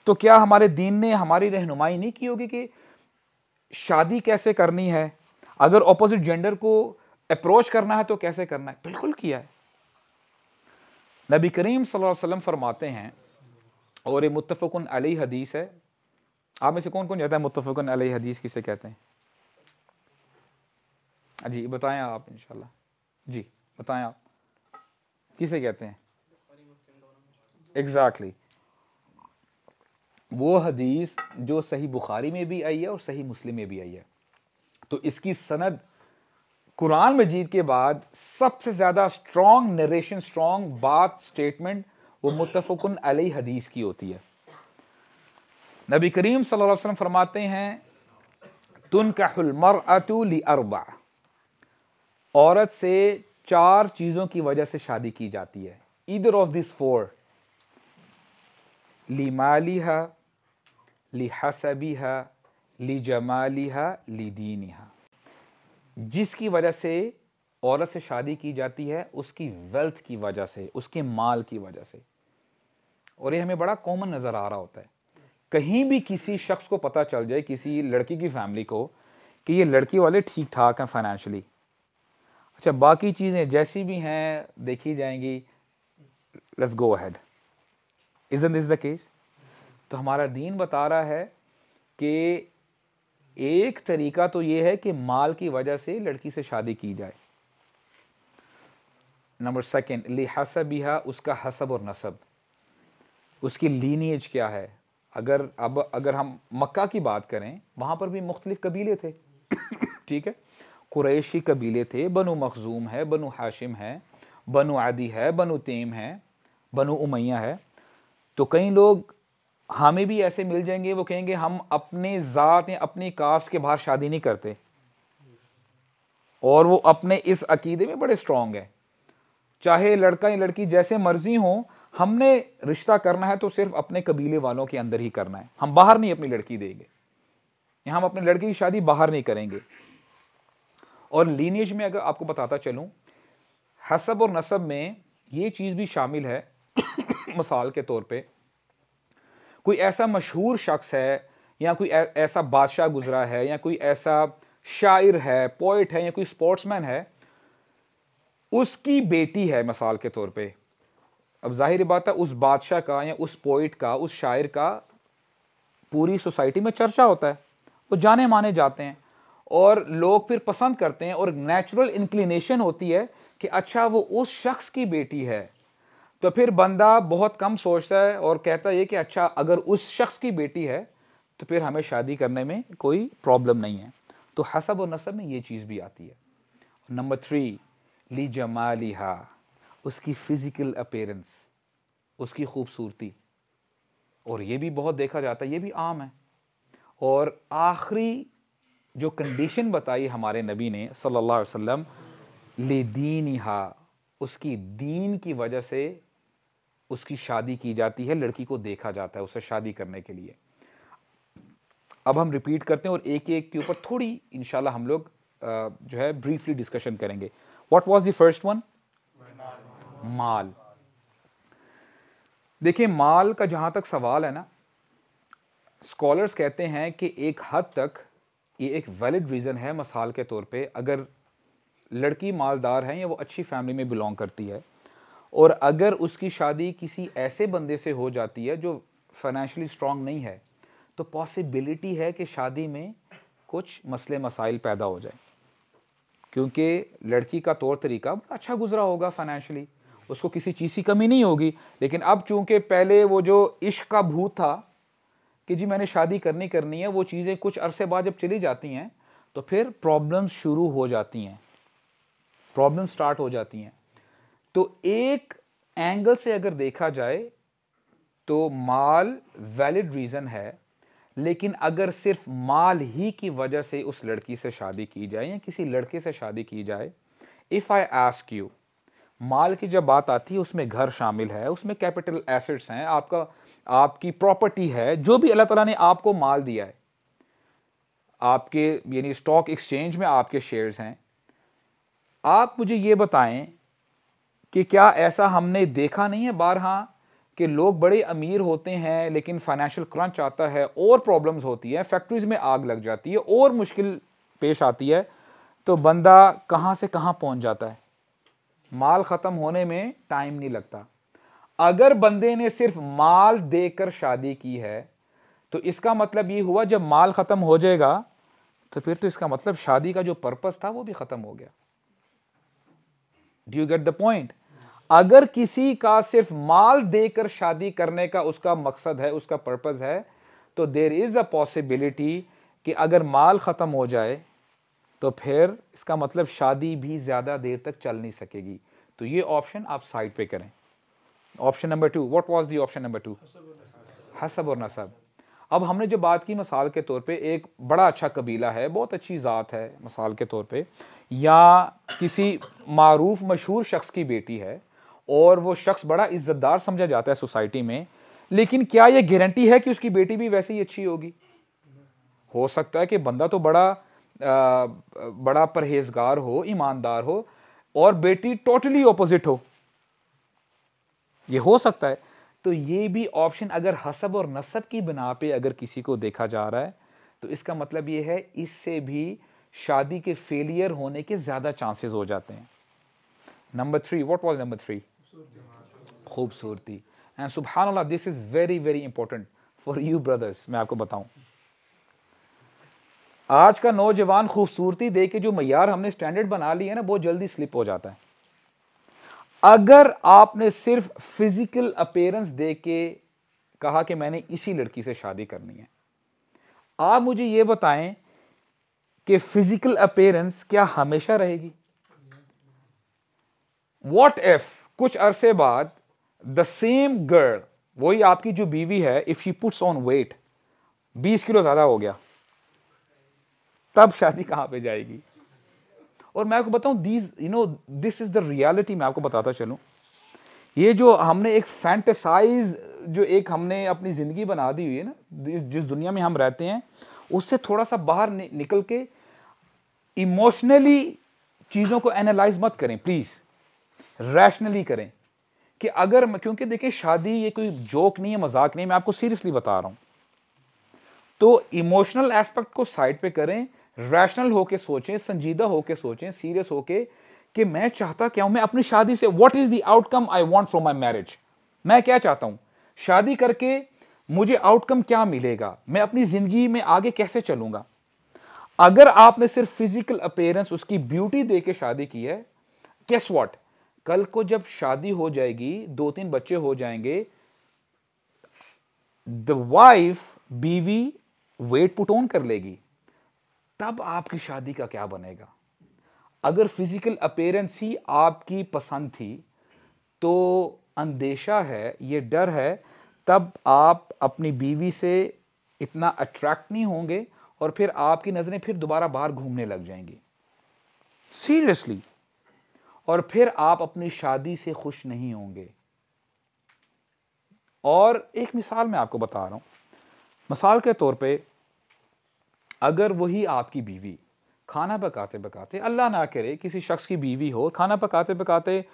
तो क्या हमारे दीन ने हमारी रहनुमाई नहीं की होगी कि शादी कैसे करनी है, अगर ऑपोजिट जेंडर को अप्रोच करना है तो कैसे करना है? बिल्कुल किया है। नबी करीम सल्लल्लाहु अलैहि वसल्लम फरमाते हैं, और ये मुत्तफ़क़ुन अलैहि हदीस है। आप में से कौन कौन जानता है मुत्तफ़क़ुन अलैहि हदीस किसे कहते हैं? जी बताएं आप, इंशाल्लाह जी बताएं आप किसे कहते हैं? एग्जैक्टली वो हदीस जो सही बुखारी में भी आई है और सही मुस्लिम में भी आई है। तो इसकी सनद कुरान मजीद के बाद सबसे ज्यादा स्ट्रॉन्ग नरेशन, स्ट्रॉन्ग बात, स्टेटमेंट वो मुत्तफ़क़ुन अलैहि हदीस की होती है। नबी करीम सल्लल्लाहु अलैहि वसल्लम फरमाते हैं, तुनकाहुल मरअतु लिअर्बा, औरत से 4 चीजों की वजह से शादी की जाती है। Either of this 4, लिमालिहा, लिहसबिहा, लिजमालिहा, लिदीनिहा। जिसकी वजह से औरत से शादी की जाती है, उसकी वेल्थ की वजह से, उसके माल की वजह से। और ये हमें बड़ा कॉमन नजर आ रहा होता है। कहीं भी किसी शख्स को पता चल जाए, किसी लड़की की फैमिली को, कि ये लड़की वाले ठीक ठाक हैं फाइनेंशियली, अच्छा बाकी चीजें जैसी भी हैं देखी जाएंगी, let's go ahead. Isn't this the case? तो हमारा दीन बता रहा है कि एक तरीका तो यह है कि माल की वजह से लड़की से शादी की जाए। नंबर 2, लिहसबिहा, उसका हसब और नसब, उसकी लीनिएज क्या है। अगर हम मक्का की बात करें, वहां पर भी मुख्तलिफ कबीले थे। ठीक है, कुरैश की कबीले थे, बनु मखजूम है, बनु हाशिम है, बनु आदि है, बनु तेम है, बनु उमैया है। तो कई लोग हमें भी ऐसे मिल जाएंगे, वो कहेंगे हम अपने ज़ात या अपनी कास्ट के बाहर शादी नहीं करते, और वो अपने इस अकीदे में बड़े स्ट्रांग है, चाहे लड़का या लड़की जैसे मर्जी हो, हमने रिश्ता करना है तो सिर्फ अपने कबीले वालों के अंदर ही करना है, हम बाहर नहीं अपनी लड़की देंगे, या हम अपनी लड़की की शादी बाहर नहीं करेंगे। और लीनिएज में अगर आपको बताता चलूं, हसब और नसब में ये चीज भी शामिल है। मिसाल के तौर पे कोई ऐसा मशहूर शख्स है, या कोई ऐसा बादशाह गुजरा है, या कोई ऐसा शायर है, पोइट है, या कोई स्पोर्ट्समैन है, उसकी बेटी है मिसाल के तौर पे। अब जाहिर बात है उस बादशाह का या उस पोइट का, उस शायर का पूरी सोसाइटी में चर्चा होता है, वो जाने माने जाते हैं, और लोग फिर पसंद करते हैं, और नेचुरल इंक्लिनेशन होती है कि अच्छा वो उस शख्स की बेटी है। तो फिर बंदा बहुत कम सोचता है और कहता है कि अच्छा अगर उस शख्स की बेटी है तो फिर हमें शादी करने में कोई प्रॉब्लम नहीं है। तो हसब और नसब में ये चीज़ भी आती है। नंबर 3, ली जमालिहा, उसकी फिजिकल अपीयरेंस, उसकी खूबसूरती, और ये भी बहुत देखा जाता है, ये भी आम है। और आखिरी जो कंडीशन बताई हमारे नबी ने सल्लल्लाहु अलैहि वसल्लम, ले दीनिहा, उसकी दीन की वजह से उसकी शादी की जाती है, लड़की को देखा जाता है उससे शादी करने के लिए। अब हम रिपीट करते हैं और एक एक के ऊपर थोड़ी इंशाल्लाह हम लोग जो है ब्रीफली डिस्कशन करेंगे। What was the first one? माल। देखिए, माल का जहां तक सवाल है ना, स्कॉलर्स कहते हैं कि एक हद तक ये एक वैलिड रीज़न है। मिसाल के तौर पे अगर लड़की मालदार है या वो अच्छी फैमिली में बिलोंग करती है और अगर उसकी शादी किसी ऐसे बंदे से हो जाती है जो फाइनेंशियली स्ट्रांग नहीं है, तो पॉसिबिलिटी है कि शादी में कुछ मसले मसाइल पैदा हो जाए, क्योंकि लड़की का तौर तरीका अच्छा गुजरा होगा फाइनेंशियली, उसको किसी चीज़ की कमी नहीं होगी। लेकिन अब चूंकि पहले वो जो इश्क का भूत था कि जी मैंने शादी करनी है, वो चीज़ें कुछ अरसे बाद जब चली जाती हैं तो फिर प्रॉब्लम्स शुरू हो जाती हैं, प्रॉब्लम स्टार्ट हो जाती हैं। तो एक एंगल से अगर देखा जाए तो माल वैलिड रीज़न है, लेकिन अगर सिर्फ माल ही की वजह से उस लड़की से शादी की जाए या किसी लड़के से शादी की जाए, इफ़ आई आस्क यू, माल की जब बात आती है उसमें घर शामिल है, उसमें कैपिटल एसेट्स हैं, आपकी प्रॉपर्टी है, जो भी अल्लाह ताला ने आपको माल दिया है, आपके यानी स्टॉक एक्सचेंज में आपके शेयर्स हैं। आप मुझे ये बताएं कि क्या ऐसा हमने देखा नहीं है बारहा कि लोग बड़े अमीर होते हैं लेकिन फाइनेंशियल क्रंच आता है और प्रॉब्लम्स होती है, फैक्ट्रीज में आग लग जाती है और मुश्किल पेश आती है, तो बंदा कहां से कहां पहुंच जाता है, माल खत्म होने में टाइम नहीं लगता। अगर बंदे ने सिर्फ माल देकर शादी की है तो इसका मतलब ये हुआ जब माल खत्म हो जाएगा तो फिर तो इसका मतलब शादी का जो पर्पस था वो भी खत्म हो गया। Do you get the point? अगर किसी का सिर्फ माल देकर शादी करने का उसका मकसद है, उसका पर्पस है, तो देयर इज अ पॉसिबिलिटी कि अगर माल खत्म हो जाए तो फिर इसका मतलब शादी भी ज्यादा देर तक चल नहीं सकेगी। तो ये ऑप्शन आप साइड पे करें। Option number 2, what was the option number 2? हसब और नसब। अब हमने जो बात की मिसाल के तौर पे एक बड़ा अच्छा कबीला है, बहुत अच्छी ज़ात है मिसाल के तौर पे, या किसी मारूफ मशहूर शख्स की बेटी है और वो शख्स बड़ा इज्जतदार समझा जाता है सोसाइटी में, लेकिन क्या ये गारंटी है कि उसकी बेटी भी वैसे ही अच्छी होगी? हो सकता है कि बंदा तो बड़ा परहेजगार हो, ईमानदार हो और बेटी टोटली ऑपोजिट हो, ये हो सकता है। तो ये भी ऑप्शन अगर हसब और नसब की बिना पे अगर किसी को देखा जा रहा है तो इसका मतलब ये है इससे भी शादी के फेलियर होने के ज्यादा चांसेस हो जाते हैं। Number 3, what was number 3? खूबसूरती। एंड सुभान Allah, this is very very important for you brothers. मैं आपको बताऊं, आज का नौजवान खूबसूरती दे के जो मयार हमने स्टैंडर्ड बना लिया है ना, बहुत जल्दी स्लिप हो जाता है। अगर आपने सिर्फ फिजिकल अपीयरेंस दे के कहा कि मैंने इसी लड़की से शादी करनी है, आप मुझे यह बताएं कि फिजिकल अपीयरेंस क्या हमेशा रहेगी? व्हाट इफ कुछ अरसे बाद द सेम गर्ल, वही आपकी जो बीवी है, if she puts on weight, 20 kilo ज्यादा हो गया, तब शादी कहां पे जाएगी? और मैं आपको बताऊं, दिस इज द रियलिटी। मैं आपको बताता चलूं, ये जो हमने एक फैंटेसाइज, जो एक हमने अपनी जिंदगी बना दी हुई है ना, जिस दुनिया में हम रहते हैं, उससे थोड़ा सा बाहर निकल के इमोशनली चीजों को एनालाइज मत करें प्लीज, रैशनली करें। कि अगर, क्योंकि देखिए शादी ये कोई जोक नहीं है, मजाक नहीं है, मैं आपको सीरियसली बता रहा हूं। तो इमोशनल एस्पेक्ट को साइड पे करें, रैशनल होके सोचें, संजीदा होके सोचें, सीरियस होके कि मैं चाहता क्या हूं, मैं अपनी शादी से, what is the outcome I want from my marriage, मैं क्या चाहता हूं शादी करके, मुझे आउटकम क्या मिलेगा, मैं अपनी जिंदगी में आगे कैसे चलूंगा। अगर आपने सिर्फ फिजिकल अपीयरेंस, उसकी ब्यूटी दे के शादी की है, गेस व्हाट, कल को जब शादी हो जाएगी, 2-3 बच्चे हो जाएंगे, द वाइफ, बीवी वेट पुट ऑन कर लेगी, तब आपकी शादी का क्या बनेगा? अगर फिजिकल अपीयरेंस ही आपकी पसंद थी तो अंदेशा है, ये डर है, तब आप अपनी बीवी से इतना अट्रैक्ट नहीं होंगे और फिर आपकी नजरें फिर दोबारा बाहर घूमने लग जाएंगी, सीरियसली, और फिर आप अपनी शादी से खुश नहीं होंगे। और एक मिसाल मैं आपको बता रहा हूँ, मिसाल के तौर पे अगर वही आपकी बीवी खाना पकाते पकाते, अल्लाह ना करे किसी शख्स की बीवी हो, खाना पकाते पकाते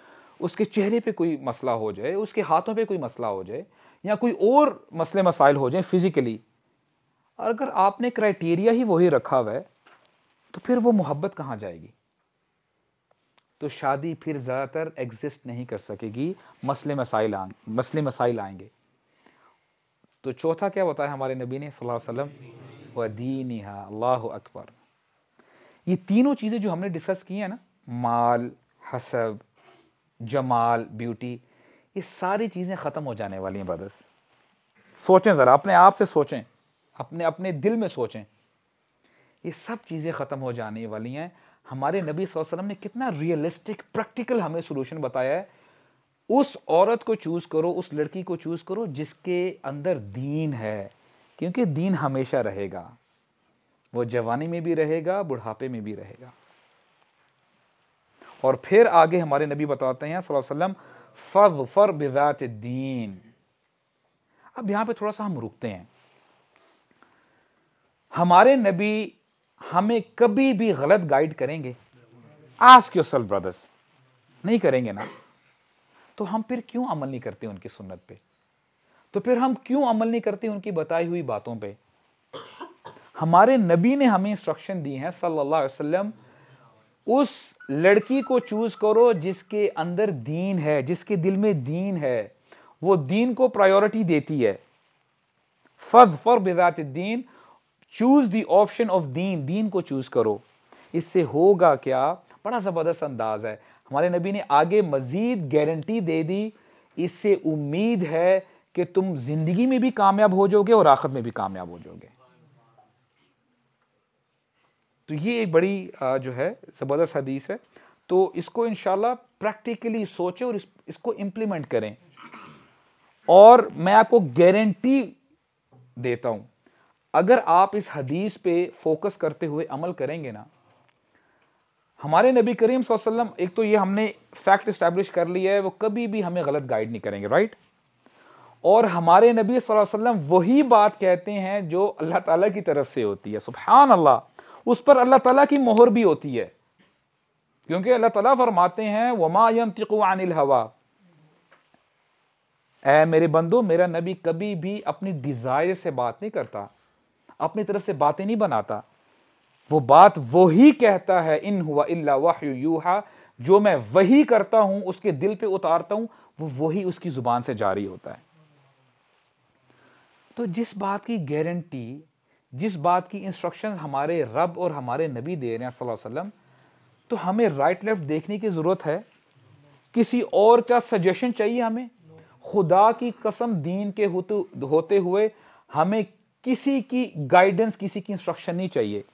उसके चेहरे पे कोई मसला हो जाए, उसके हाथों पे कोई मसला हो जाए, या कोई और मसले मसाइल हो जाए फिजिकली, अगर आपने क्राइटेरिया ही वही रखा हुआ है तो फिर वो मोहब्बत कहाँ जाएगी? तो शादी फिर ज़्यादातर एग्जिस्ट नहीं कर सकेगी, मसले मसाइल आएंगे। तो चौथा क्या बताया हमारे नबी ने सल्लल्लाहु अलैहि वसल्लम? वदीनिहा, अल्लाहु अकबर। ये तीनों चीज़ें जो हमने डिस्कस की है ना, माल, हसब, जमाल, ब्यूटी, ये सारी चीज़ें ख़त्म हो जाने वाली हैं ब्रदर्स। सोचें ज़रा, अपने आप से सोचें, अपने अपने दिल में सोचें, ये सब चीज़ें ख़त्म हो जाने वाली हैं। हमारे नबी सल्लल्लाहु अलैहि वसल्लम ने कितना रियलिस्टिक प्रैक्टिकल हमें सोल्यूशन बताया है। उस औरत को चूज़ करो, उस लड़की को चूज़ करो जिसके अंदर दीन है, क्योंकि दीन हमेशा रहेगा, वो जवानी में भी रहेगा, बुढ़ापे में भी रहेगा। और फिर आगे हमारे नबी बताते हैं सल्लल्लाहु अलैहि वसल्लम, फज़फर बिज़ात दीन। अब यहां पे थोड़ा सा हम रुकते हैं। हमारे नबी हमें कभी भी गलत गाइड करेंगे? आस्क योरसेल्फ ब्रदर्स, नहीं करेंगे ना? तो हम फिर क्यों अमल नहीं करते उनकी सुन्नत पे? तो फिर हम क्यों अमल नहीं करते उनकी बताई हुई बातों पे? हमारे नबी ने हमें इंस्ट्रक्शन दी है सल्लल्लाहु अलैहि वसल्लम, उस लड़की को चूज करो जिसके अंदर दीन है, जिसके दिल में दीन है, वो दीन को प्रायोरिटी देती है। फज़फर बिज़ात दीन, चूज द ऑप्शन ऑफ दीन, दीन को चूज करो। इससे होगा क्या? बड़ा जबरदस्त अंदाज है। हमारे नबी ने आगे मजीद गारंटी दे दी, इससे उम्मीद है कि तुम जिंदगी में भी कामयाब हो जाओगे और आखिरत में भी कामयाब हो जाओगे। तो ये एक बड़ी जो है जबरदस्त हदीस है। तो इसको इंशाल्लाह प्रैक्टिकली सोचें और इसको इंप्लीमेंट करें। और मैं आपको गारंटी देता हूं, अगर आप इस हदीस पे फोकस करते हुए अमल करेंगे ना, हमारे नबी करीम सल्लल्लाहु अलैहि वसल्लम, एक तो ये हमने फैक्ट एस्टैब्लिश कर लिया है, वो कभी भी हमें गलत गाइड नहीं करेंगे, राइट? और हमारे नबी सल्लल्लाहु अलैहि वसल्लम वही बात कहते हैं जो अल्लाह ताला की तरफ से होती है। सुभान अल्लाह, उस पर अल्लाह ताला की मोहर भी होती है, क्योंकि अल्लाह ताला फरमाते हैं वमा यंतिकु अनिल हवा, ऐ मेरे बंदो, मेरा नबी कभी भी अपनी डिजायर से बात नहीं करता, अपनी तरफ से बातें नहीं बनाता, वो बात वही कहता है, इन हुआ इल्ला वहयु यूहा, जो मैं वही करता हूं, उसके दिल पे उतारता हूं, वो वही उसकी जुबान से जारी होता है। तो जिस बात की गारंटी, जिस बात की इंस्ट्रक्शन हमारे रब और हमारे नबी दे रहे हैं सल्लल्लाहु अलैहि वसल्लम, तो हमें राइट लेफ्ट देखने की जरूरत है? किसी और का सजेशन चाहिए हमें? खुदा की कसम, दीन के होते हुए हमें किसी की गाइडेंस, किसी की इंस्ट्रक्शन नहीं चाहिए,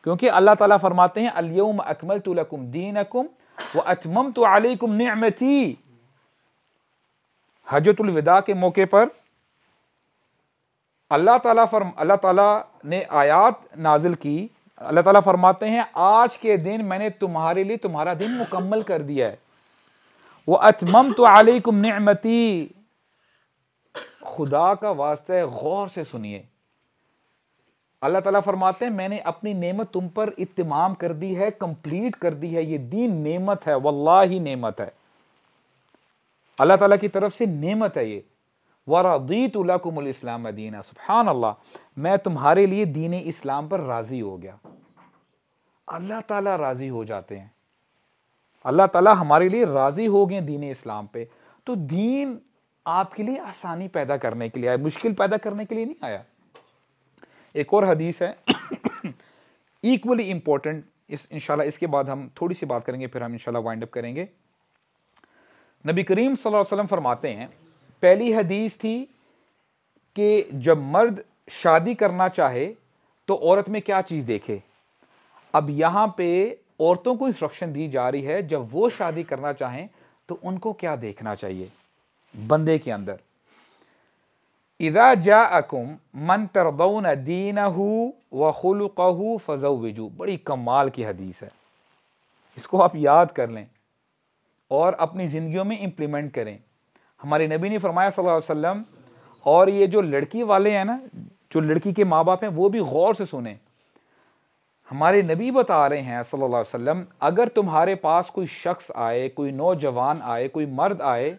क्योंकि अल्लाह ताला फरमाते हैं अल-यौम अकमलतु लकुम दीनकुम व अतममतु अलैकुम निअमती। हज्जतुल विदा के मौके पर अल्लाह ताला ने आयात नाजिल की। अल्लाह ताला फरमाते हैं आज के दिन मैंने तुम्हारे लिए तुम्हारा दिन मुकम्मल कर दिया है। वो अतममतु अलैकुम निअमती, खुदा का वास्ता है, गौर से सुनिए। अल्लाह ताला फरमाते हैं मैंने अपनी नेमत तुम पर इत्माम कर दी है, कंप्लीट कर दी है। ये दीन नेमत है, वल्लाही नेमत है, अल्लाह ताला की तरफ से नेमत है ये। वरदीतु लकुमुल इस्लाम दीना, सुभान अल्लाह, मैं तुम्हारे लिए दीन इस्लाम पर राजी हो गया। अल्लाह ताला राजी हो जाते हैं, अल्लाह ताला हमारे लिए राजी हो गए दीन इस्लाम पे। तो दीन आपके लिए आसानी पैदा करने के लिए आया, मुश्किल पैदा करने के लिए नहीं आया। एक और हदीस है इक्वली इंपॉर्टेंट, इंशाल्लाह इसके बाद हम थोड़ी सी बात करेंगे, फिर हम इंशाल्लाह वाइंड अप करेंगे। नबी करीम सल्लल्लाहु अलैहि वसल्लम फरमाते हैं, पहली हदीस थी कि जब मर्द शादी करना चाहे तो औरत में क्या चीज देखे। अब यहां पे औरतों को इंस्ट्रक्शन दी जा रही है, जब वो शादी करना चाहें तो उनको क्या देखना चाहिए बंदे के अंदर। इज़ा जाअकुम मन तरदौन दीनहु व खुलुकहु फज़व्विजू, बड़ी कमाल की हदीस है, इसको आप याद कर लें और अपनी जिंदगियों में इंप्लीमेंट करें। हमारे नबी ने फरमाया सल्लल्लाहु अलैहि वसल्लम, और ये जो लड़की वाले हैं ना, जो लड़की के माँ बाप हैं, वो भी गौर से सुने। हमारे नबी बता रहे हैं सल्लल्लाहु अलैहि वसल्लम, अगर तुम्हारे पास कोई शख्स आए, कोई नौजवान आए, कोई मर्द आए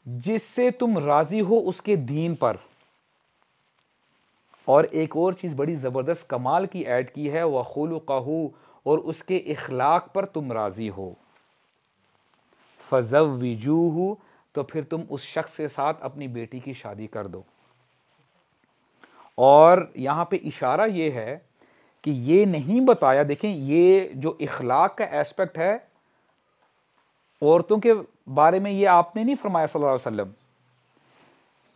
जिससे तुम राजी हो उसके दीन पर, और एक और चीज बड़ी जबरदस्त कमाल की ऐड की है, वह खुलुक़हु, और उसके इखलाक पर तुम राजी हो, फज़व्विजूहु, तो फिर तुम उस शख्स के साथ अपनी बेटी की शादी कर दो। और यहां पे इशारा ये है कि ये नहीं बताया, देखें ये जो इखलाक का एस्पेक्ट है औरतों के बारे में, ये आपने नहीं फरमाया सल्लल्लाहु अलैहि वसल्लम,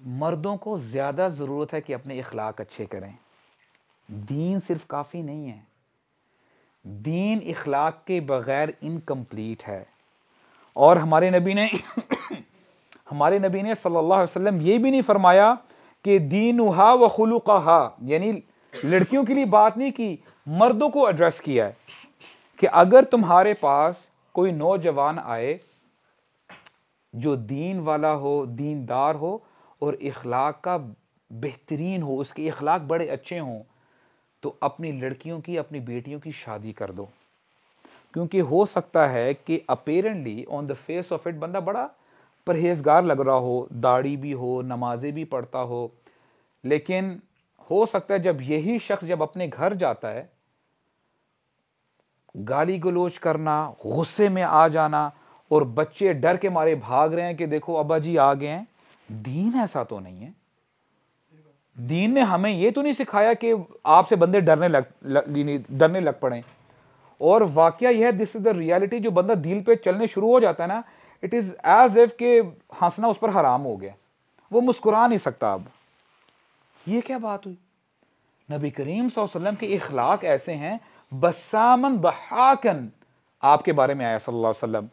मर्दों को ज्यादा जरूरत है कि अपने इखलाक अच्छे करें। दीन सिर्फ काफी नहीं है, दीन इखलाक के बगैर इनकम्प्लीट है। और हमारे नबी ने हमारे नबी ने सल्लल्लाहु अलैहि वसल्लम ये भी नहीं फरमाया कि दीनुहा व खुलुक़हा, यानी लड़कियों के लिए बात नहीं की, मर्दों को एड्रेस किया है कि अगर तुम्हारे पास कोई नौजवान आए जो दीन वाला हो, दीनदार हो और इखलाक का बेहतरीन हो, उसके इखलाक बड़े अच्छे हों, तो अपनी लड़कियों की, अपनी बेटियों की शादी कर दो। क्योंकि हो सकता है कि apparently on the face of it बंदा बड़ा परहेजगार लग रहा हो, दाढ़ी भी हो, नमाजें भी पढ़ता हो, लेकिन हो सकता है जब यही शख्स जब अपने घर जाता है, गाली गलोच करना, गुस्से में आ जाना, और बच्चे डर के मारे भाग रहे हैं कि देखो अब्बा जी आ गए हैं। दीन ऐसा तो नहीं है। दीन ने हमें ये तो नहीं सिखाया कि आपसे बंदे डरने लग पड़े। और वाकया यह है, दिस इज द रियलिटी, जो बंदा दिल पे चलने शुरू हो जाता है ना, इट इज एज इफ के हंसना उस पर हराम हो गया, वो मुस्कुरा नहीं सकता। अब ये क्या बात हुई? नबी करीम सल्लल्लाहु अलैहि वसल्लम के इखलाक ऐसे हैं, बस्सामन दहाकन आपके बारे में आया सल्लल्लाहु अलैहि वसल्लम।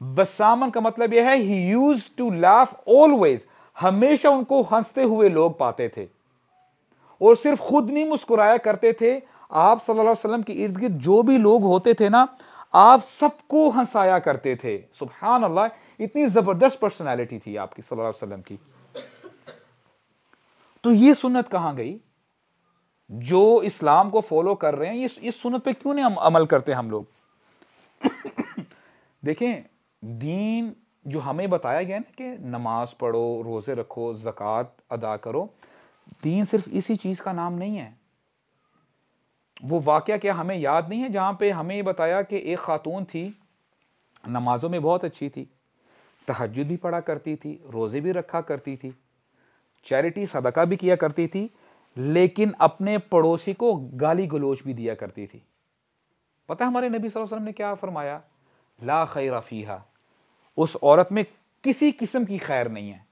बस्सामन का मतलब यह है he used to laugh always, हमेशा उनको हंसते हुए लोग पाते थे, और सिर्फ खुद नहीं मुस्कुराया करते थे, आप सल्लल्लाहु अलैहि वसल्लम के इर्द गिर्द जो भी लोग होते थे ना, आप सबको हंसाया करते थे। सुभान अल्लाह, इतनी जबरदस्त पर्सनालिटी थी आपकी सल्लल्लाहु अलैहि वसल्लम की। तो ये सुन्नत कहां गई? जो इस्लाम को फॉलो कर रहे हैं, ये इस सुन्नत पे क्यों नहीं अमल करते हम लोग? देखें, दीन जो हमें बताया गया ना कि नमाज पढ़ो, रोजे रखो, ज़कात अदा करो, दीन सिर्फ इसी चीज का नाम नहीं है। वो वाकया क्या हमें याद नहीं है जहां पे हमें ये बताया कि एक खातून थी, नमाजों में बहुत अच्छी थी, तहज्जुद भी पढ़ा करती थी, रोजे भी रखा करती थी, चैरिटी सदका भी किया करती थी, लेकिन अपने पड़ोसी को गाली गलोच भी दिया करती थी। पता है हमारे नबी सल्लल्लाहु अलैहि वसल्लम ने क्या फरमाया? ला खैरा फीहा, उस औरत में किसी किस्म की खैर नहीं है,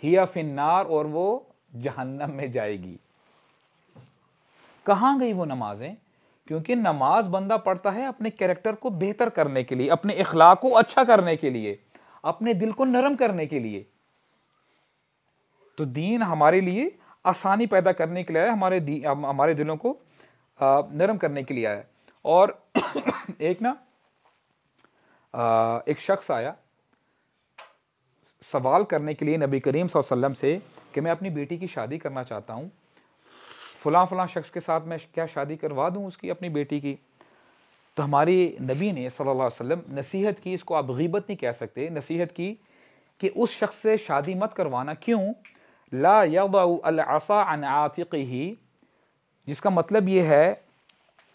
हिया फिन्नार, और वो जहन्नम में जाएगी। कहां गई वो नमाजें? क्योंकि नमाज बंदा पढ़ता है अपने कैरेक्टर को बेहतर करने के लिए, अपने इखलाक को अच्छा करने के लिए, अपने दिल को नरम करने के लिए। तो दीन हमारे लिए आसानी पैदा करने के लिए आया, हमारे दिलों को नरम करने के लिए आया। और एक शख्स आया सवाल करने के लिए नबी करीम सल्लल्लाहु अलैहि वसल्लम से कि मैं अपनी बेटी की शादी करना चाहता हूँ, फलां फलां शख्स के साथ मैं क्या शादी करवा दूँ उसकी, अपनी बेटी की। तो हमारे नबी ने सल्लल्लाहु अलैहि वसल्लम नसीहत की, इसको आप गीबत नहीं कह सकते, नसीहत की कि उस शख्स से शादी मत करवाना। क्यों? ला यदउ अल असा अन आतिक़िही, जिसका मतलब ये है,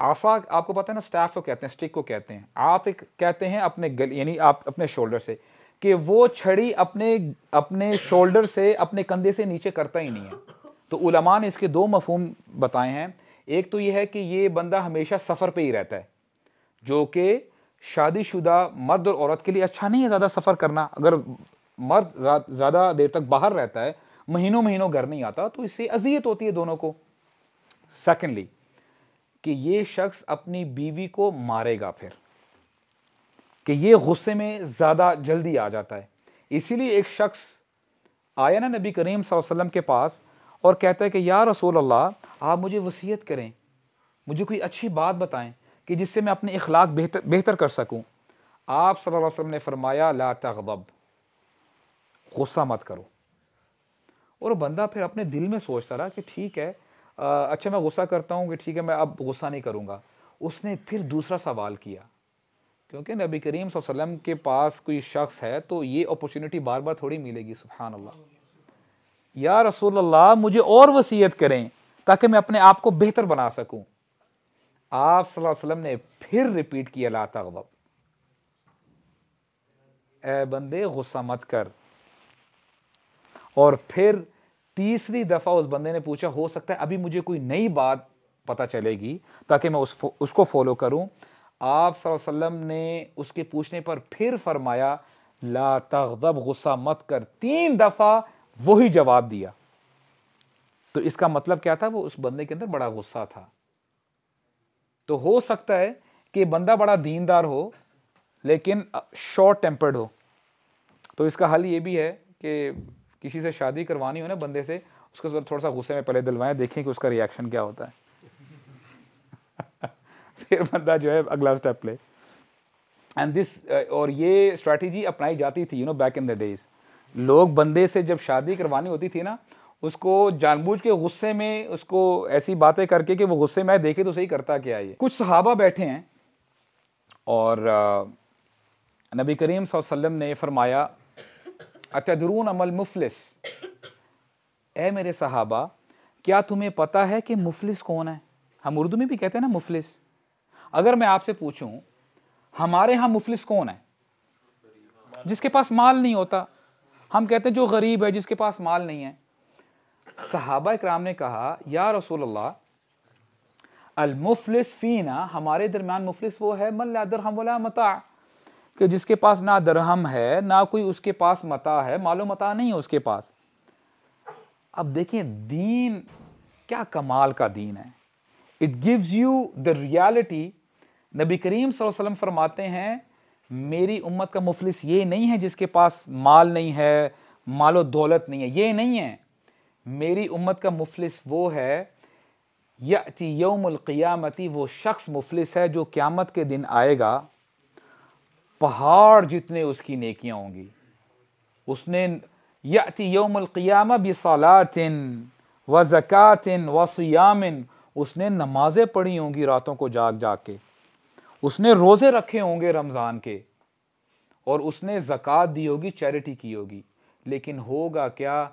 आसा आपको पता है ना, स्टाफ को कहते हैं, स्टिक को कहते हैं, आतिक कहते हैं अपने गले, यानी आप अपने शोल्डर से, कि वो छड़ी अपने शोल्डर से, अपने कंधे से नीचे करता ही नहीं है। तो उलमा ने इसके दो मफहूम बताए हैं। एक तो ये है कि ये बंदा हमेशा सफ़र पे ही रहता है, जो कि शादीशुदा मर्द और औरत के लिए अच्छा नहीं है ज़्यादा सफ़र करना। अगर मर्द ज़्यादा देर तक बाहर रहता है, महीनों महीनों घर नहीं आता, तो इससे अजियत होती है दोनों को। सेकेंडली, कि ये शख्स अपनी बीवी को मारेगा, फिर कि ये गुस्से में ज़्यादा जल्दी आ जाता है। इसीलिए एक शख्स आया ना नबी करीम सल्लल्लाहु अलैहि वसल्लम के पास और कहता है कि या रसूल अल्लाह, आप मुझे वसीयत करें, मुझे कोई अच्छी बात बताएं कि जिससे मैं अपने इखलाक बेहतर कर सकूं। आप सल्लल्लाहु अलैहि वसल्लम ने फरमाया ला तग़ज़ब, गुस्सा मत करो। और बंदा फिर अपने दिल में सोचता रहा कि ठीक है, अच्छा मैं गुस्सा करता हूँ कि ठीक है मैं अब गुस्सा नहीं करूँगा। उसने फिर दूसरा सवाल किया, क्योंकि नबी करीम सल्लल्लाहु अलैहि वसल्लम के पास कोई शख्स है तो ये अपॉर्चुनिटी बार बार थोड़ी मिलेगी। सुभान अल्लाह, या रसूल अल्लाह मुझे और वसीयत करें ताकि मैं अपने आप को बेहतर बना सकूं। आप सल्लल्लाहु अलैहि वसल्लम ने फिर रिपीट किया, ला तग़ज़ब, ए बंदे गुस्सा मत कर। और फिर तीसरी दफा उस बंदे ने पूछा, हो सकता है अभी मुझे कोई नई बात पता चलेगी ताकि मैं उसको फॉलो करूं। आप सल्लल्लाहु अलैहि वसल्लम ने उसके पूछने पर फिर फरमाया, ला तग़ज़ब, गुस्सा मत कर। 3 दफा वही जवाब दिया। तो इसका मतलब क्या था, वो उस बंदे के अंदर बड़ा गुस्सा था। तो हो सकता है कि बंदा बड़ा दीनदार हो लेकिन शॉर्ट टेम्पर्ड हो। तो इसका हल ये भी है कि किसी से शादी करवानी हो ना बंदे से, उसको थोड़ा सा गुस्से में पहले दिलवाएं, देखें कि उसका रिएक्शन क्या होता है। फिर बंदा जो है अगला स्टेप ले। एंड दिस, और ये स्ट्रैटेजी अपनाई जाती थी बैक इन द डेज। लोग बंदे से जब शादी करवानी होती थी ना, उसको जानबूझ के गुस्से में उसको ऐसी बातें करके कि वो गुस्से में देखे तो सही करता क्या है। कुछ सहाबा बैठे हैं और नबी करीम सल्लल्लाहु अलैहि वसल्लम ने फरमाया, अतदरून अमल मुफलिस, ए मेरे सहाबा क्या तुम्हें पता है कि मुफलिस कौन है? हम उर्दू में भी कहते हैं ना मुफलिस। अगर मैं आपसे पूछूं हमारे यहाँ मुफलिस कौन है? जिसके पास माल नहीं होता। हम कहते हैं जो गरीब है, जिसके पास माल नहीं है। सहाबा इकराम ने कहा, या रसूल अल्लाह, अल मुफलिस फीना, हमारे दरमियान मुफलिस वो है मन ला दरहम वला मता, कि जिसके पास ना दरहम है ना कोई उसके पास मता है, मालो मता नहीं है उसके पास। अब देखें दीन क्या कमाल का दीन है। It gives you the reality. नबी करीम सल्लल्लाहु अलैहि वसल्लम फरमाते हैं, मेरी उम्मत का मुफलिस ये नहीं है जिसके पास माल नहीं है, मालो दौलत नहीं है, ये नहीं है। मेरी उम्मत का मुफलिस वो है, याती यौमुल क़ियामती, वो शख्स मुफलिस है जो क़यामत के दिन आएगा, पहाड़ जितने उसकी नेकियां होंगी। उसने याती यौमुल क़ियामा बिसलातिन व ज़कातिन व सियामिन, उसने नमाजें पढ़ी होंगी रातों को जाग जाग के, उसने रोजे रखे होंगे रमजान के, और उसने ज़कात दी होगी, चैरिटी की होगी। लेकिन होगा क्या,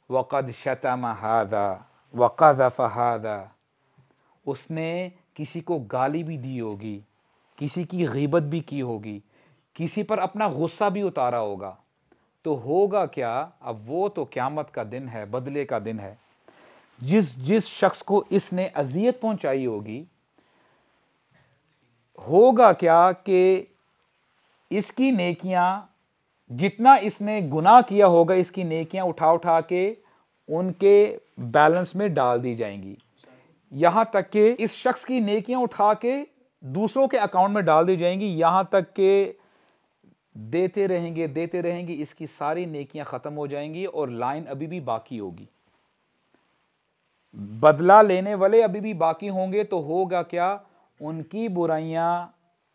वक़द शतम हादा वक़ज़फ़ हादा, उसने किसी को गाली भी दी होगी, किसी की गीबत भी की होगी, किसी पर अपना गुस्सा भी उतारा होगा। तो होगा क्या, अब वो तो क़यामत का दिन है, बदले का दिन है। जिस जिस शख्स को इसने अजियत पहुंचाई होगी, होगा क्या कि इसकी नेकियां, जितना इसने गुनाह किया होगा, इसकी नेकियां उठा उठा के उनके बैलेंस में डाल दी जाएंगी। यहां तक कि इस शख्स की नेकियां उठा के दूसरों के अकाउंट में डाल दी जाएंगी, यहां तक कि देते रहेंगे, इसकी सारी नेकियां खत्म हो जाएंगी और लाइन अभी भी बाकी होगी। बदला लेने वाले अभी भी बाकी होंगे। तो होगा क्या, उनकी बुराइयां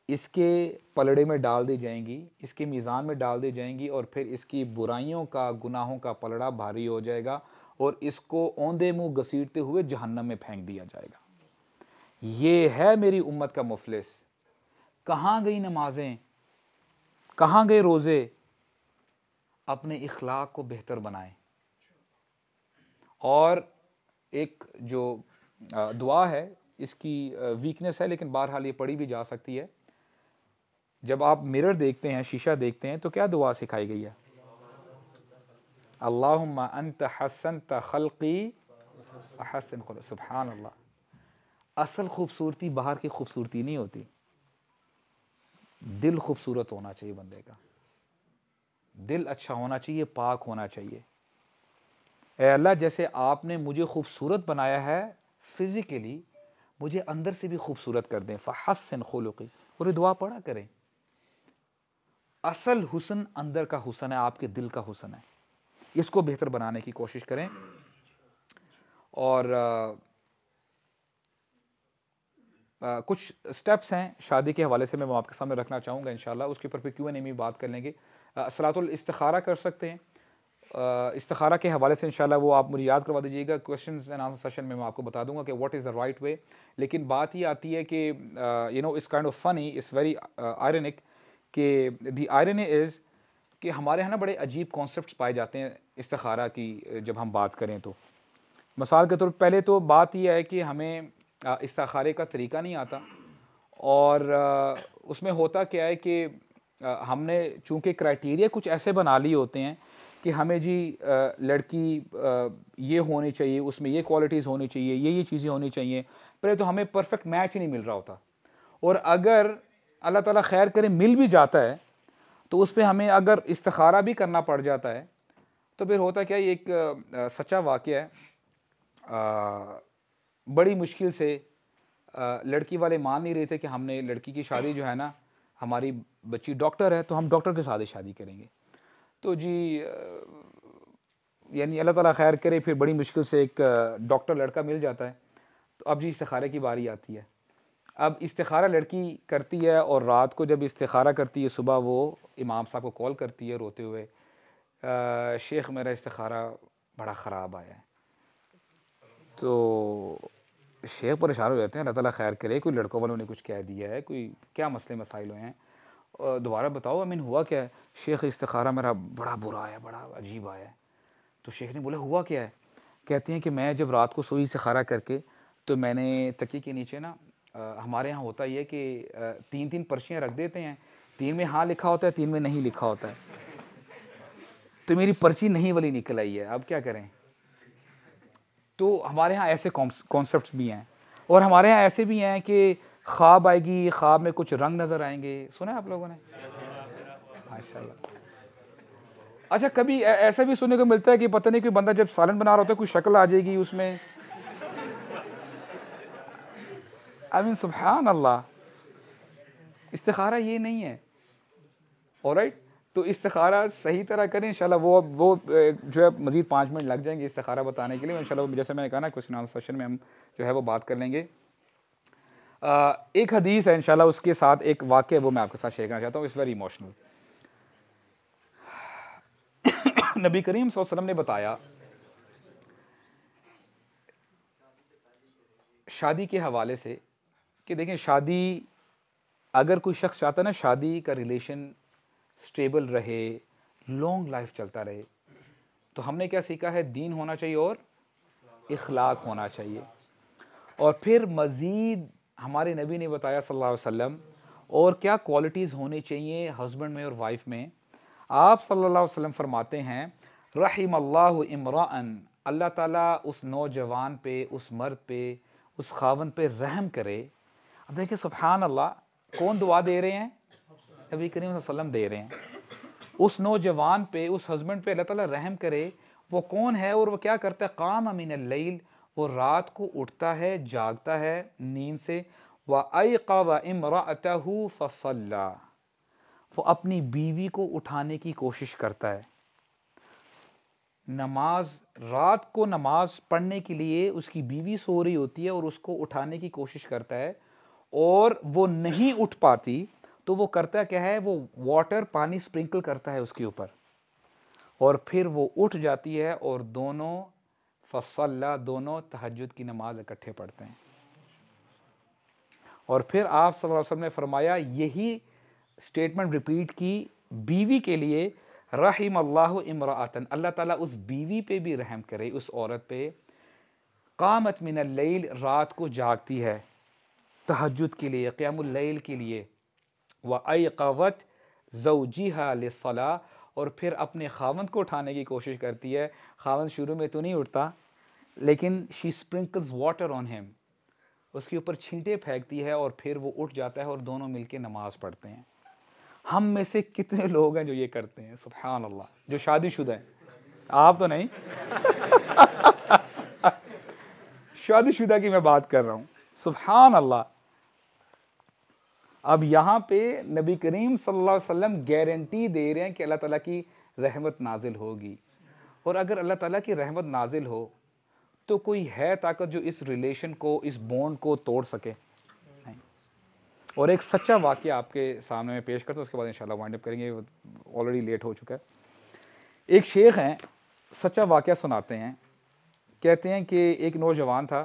इसके पलड़े में डाल दी जाएंगी, इसके मीज़ान में डाल दी जाएंगी, और फिर इसकी बुराइयों का, गुनाहों का पलड़ा भारी हो जाएगा और इसको औंधे मुंह घसीटते हुए जहन्नम में फेंक दिया जाएगा। ये है मेरी उम्मत का मुफलिस। कहाँ गई नमाजें, कहाँ गए रोजे? अपने इखलाक को बेहतर बनाएं। और एक जो दुआ है, इसकी वीकनेस है लेकिन बहरहाल ये पढ़ी भी जा सकती है। जब आप मिरर देखते हैं, शीशा देखते हैं, तो क्या दुआ सिखाई गई है? अल्लाहुम्मा अंत हसनत खल्क़ी अहसन खुलक़ी। सुभान अल्लाह। असल खूबसूरती बाहर की खूबसूरती नहीं होती, दिल खूबसूरत होना चाहिए बंदे का, दिल अच्छा होना चाहिए, पाक होना चाहिए। ऐ अल्लाह, जैसे आपने मुझे खूबसूरत बनाया है फिजिकली, मुझे अंदर से भी खूबसूरत कर दें। फ़हस्सिन खुलुक़ी। और ये दुआ पढ़ा करें। असल हुस्न अंदर का हुस्न है, आपके दिल का हुस्न है। इसको बेहतर बनाने की कोशिश करें। और कुछ स्टेप्स हैं शादी के हवाले से, मैं वो आपके सामने रखना चाहूँगा इंशाल्लाह। उसके ऊपर फिर Q&A में बात कर लेंगे। सलातुल इस्तिखारा कर सकते हैं, इस्तिखारा के हवाले से इंशाल्लाह वो आप मुझे याद करवा दीजिएगा, क्वेश्चन एंड आंसर सेशन में मैं आपको बता दूंगा कि what is the right way. लेकिन बात ये आती है कि you know it's kind of funny, it's very ironic कि द आयरनी इज़ कि हमारे यहाँ ना बड़े अजीब कॉन्सेप्ट्स पाए जाते हैं इस्तिखारा की जब हम बात करें तो। मिसाल के तौर पर पहले तो बात यह है कि हमें इस्तिखारे का तरीका नहीं आता, और उसमें होता क्या है कि हमने चूँकि क्राइटेरिया कुछ ऐसे बना लिए होते हैं कि हमें जी लड़की ये होनी चाहिए, उसमें ये क्वालिटीज़ होनी चाहिए, ये चीज़ें होनी चाहिए। पहले तो हमें परफेक्ट मैच नहीं मिल रहा होता, और अगर अल्लाह ताला खैर करे मिल भी जाता है तो उस पर हमें अगर इस्तिखारा भी करना पड़ जाता है तो फिर होता क्या, ये एक सच्चा वाक़या है। बड़ी मुश्किल से लड़की वाले मान नहीं रहे थे कि हमने लड़की की शादी जो है ना, हमारी बच्ची डॉक्टर है तो हम डॉक्टर के साथ ही शादी करेंगे। तो जी यानी अल्लाह ताला खैर करे, फिर बड़ी मुश्किल से एक डॉक्टर लड़का मिल जाता है। तो अब जी इस्तिखारे की बारी आती है। अब इस्तिखारा लड़की करती है, और रात को जब इस्तिखारा करती है सुबह वो इमाम साहब को कॉल करती है रोते हुए, शेख मेरा इस्तिखारा बड़ा ख़राब आया है। तो शेख परेशान हो जाते हैं, अल्लाह ताला खैर करे, कोई लड़कों वालों ने कुछ कह दिया है, कोई क्या मसले मसाइल हुए हैं, दोबारा बताओ अमीन हुआ क्या है। शेख इस्तिखारा मेरा बड़ा बुरा आया, बड़ा अजीब आया है। तो शेख ने बोला हुआ क्या है। कहते हैं कि मैं जब रात को सोई इस्तिखारा करके तो मैंने तकिए के नीचे ना, हमारे यहाँ होता ही है कि 3-3 पर्चियाँ रख देते हैं, 3 में हाँ लिखा होता है, 3 में नहीं लिखा होता है। तो मेरी पर्ची नहीं वाली निकल आई है, अब क्या करें। तो हमारे यहाँ ऐसे कॉन्सेप्ट्स भी हैं, और हमारे यहाँ ऐसे भी हैं कि ख्वाब आएगी, ख्वाब में कुछ रंग नज़र आएंगे। सुना है आप लोगों ने? माशाल्लाह। अच्छा, कभी ऐसा भी सुनने को मिलता है कि पता नहीं कोई बंदा जब सालन बना रहा होता है कोई शक्ल आ जाएगी उसमें। आमीन, सुभान अल्लाह। इस्तिखारा ये नहीं है, ऑलराइट। तो इस्तिखारा सही तरह करें इंशाल्लाह। वो जो है मज़ीद 5 मिनट लग जाएंगे इस्तिखारा बताने के लिए इंशाल्लाह। जैसे मैंने कहा ना, क्वेश्चन आंसर सेशन में हम जो है वो बात कर लेंगे। एक हदीस है इंशाल्लाह, उसके साथ एक वाक़या वो मैं आपके साथ शेयर करना चाहता हूँ। It's very emotional. नबी करीम सल्लल्लाहु अलैहि वसल्लम ने बताया शादी के हवाले से कि देखें, शादी अगर कोई शख्स चाहता है ना शादी का रिलेशन स्टेबल रहे, लॉन्ग लाइफ चलता रहे, तो हमने क्या सीखा है, दीन होना चाहिए और इखलाक होना चाहिए। और फिर मज़ीद हमारे नबी ने बताया सल्लल्लाहु अलैहि वसल्लम और क्या क्वालिटीज़ होनी चाहिए हस्बैंड में और वाइफ में। आप सल्लल्लाहु अलैहि वसल्लम फरमाते हैं, रहिमल्लाहु इमराअन, अल्लाह ताला उस नौजवान पे, उस मर्द पे, उस खावन पे रहम करे। अब देखिए सुभान अल्लाह, कौन दुआ दे रहे हैं? नबी करीम सल्लल्लाहु अलैहि वसल्लम दे रहे हैं। उस नौजवान पे, उस हस्बैंड पे अल्लाह ताला रहम करे। वो कौन है और वो क्या करता है? क़ाम मिनल लैल, वो रात को उठता है, जागता है नींद से। व अयक़ज़ इम्रअतहु फसल्ला, वो अपनी बीवी को उठाने की कोशिश करता है। नमाज, रात को नमाज पढ़ने के लिए उसकी बीवी सो रही होती है और उसको उठाने की कोशिश करता है, और वो नहीं उठ पाती तो वो करता क्या है, वो वाटर, पानी स्प्रिंकल करता है उसके ऊपर, और फिर वो उठ जाती है और दोनों फसल्ला, दोनों तहज्जुद की नमाज इकट्ठे पढ़ते हैं। और फिर आप सल्लल्लाहु अलैहि वसल्लम ने फरमाया, यही स्टेटमेंट रिपीट की बीवी के लिए, रहिमल्लाहु इमराअतन, अल्लाह ताला उस बीवी पे भी रहम करे, उस औरत पे, क़ामत मिनल लैल, रात को जागती है तहज्जुद के लिए, क़ियामुल लैल के लिए, व अयक़ज़त ज़ौजिहा लिस्सला, और फिर अपने खावंद को उठाने की कोशिश करती है। खावंद शुरू में तो नहीं उठता, लेकिन she sprinkles water on him, उसके ऊपर छींटे फेंकती है और फिर वो उठ जाता है और दोनों मिलके नमाज पढ़ते हैं। हम में से कितने लोग हैं जो ये करते हैं? सुभान अल्लाह, जो शादीशुदा हैं। आप तो नहीं शादीशुदा की मैं बात कर रहा हूँ। सुभान अल्लाह। अब यहाँ पे नबी करीम सल्लल्लाहु अलैहि वसल्लम गारंटी दे रहे हैं कि अल्लाह ताला की रहमत नाजिल होगी। और अगर अल्लाह ताला की रहमत नाजिल हो तो कोई है ताकत जो इस रिलेशन को, इस बॉन्ड को तोड़ सके? नहीं। और एक सच्चा वाक़या आपके सामने में पेश करता हूँ, उसके बाद इंशाल्लाह वाइंड अप करेंगे, ऑलरेडी लेट हो चुका है। एक शेख हैं, सच्चा वाक़या सुनाते हैं। कहते हैं कि एक नौजवान था,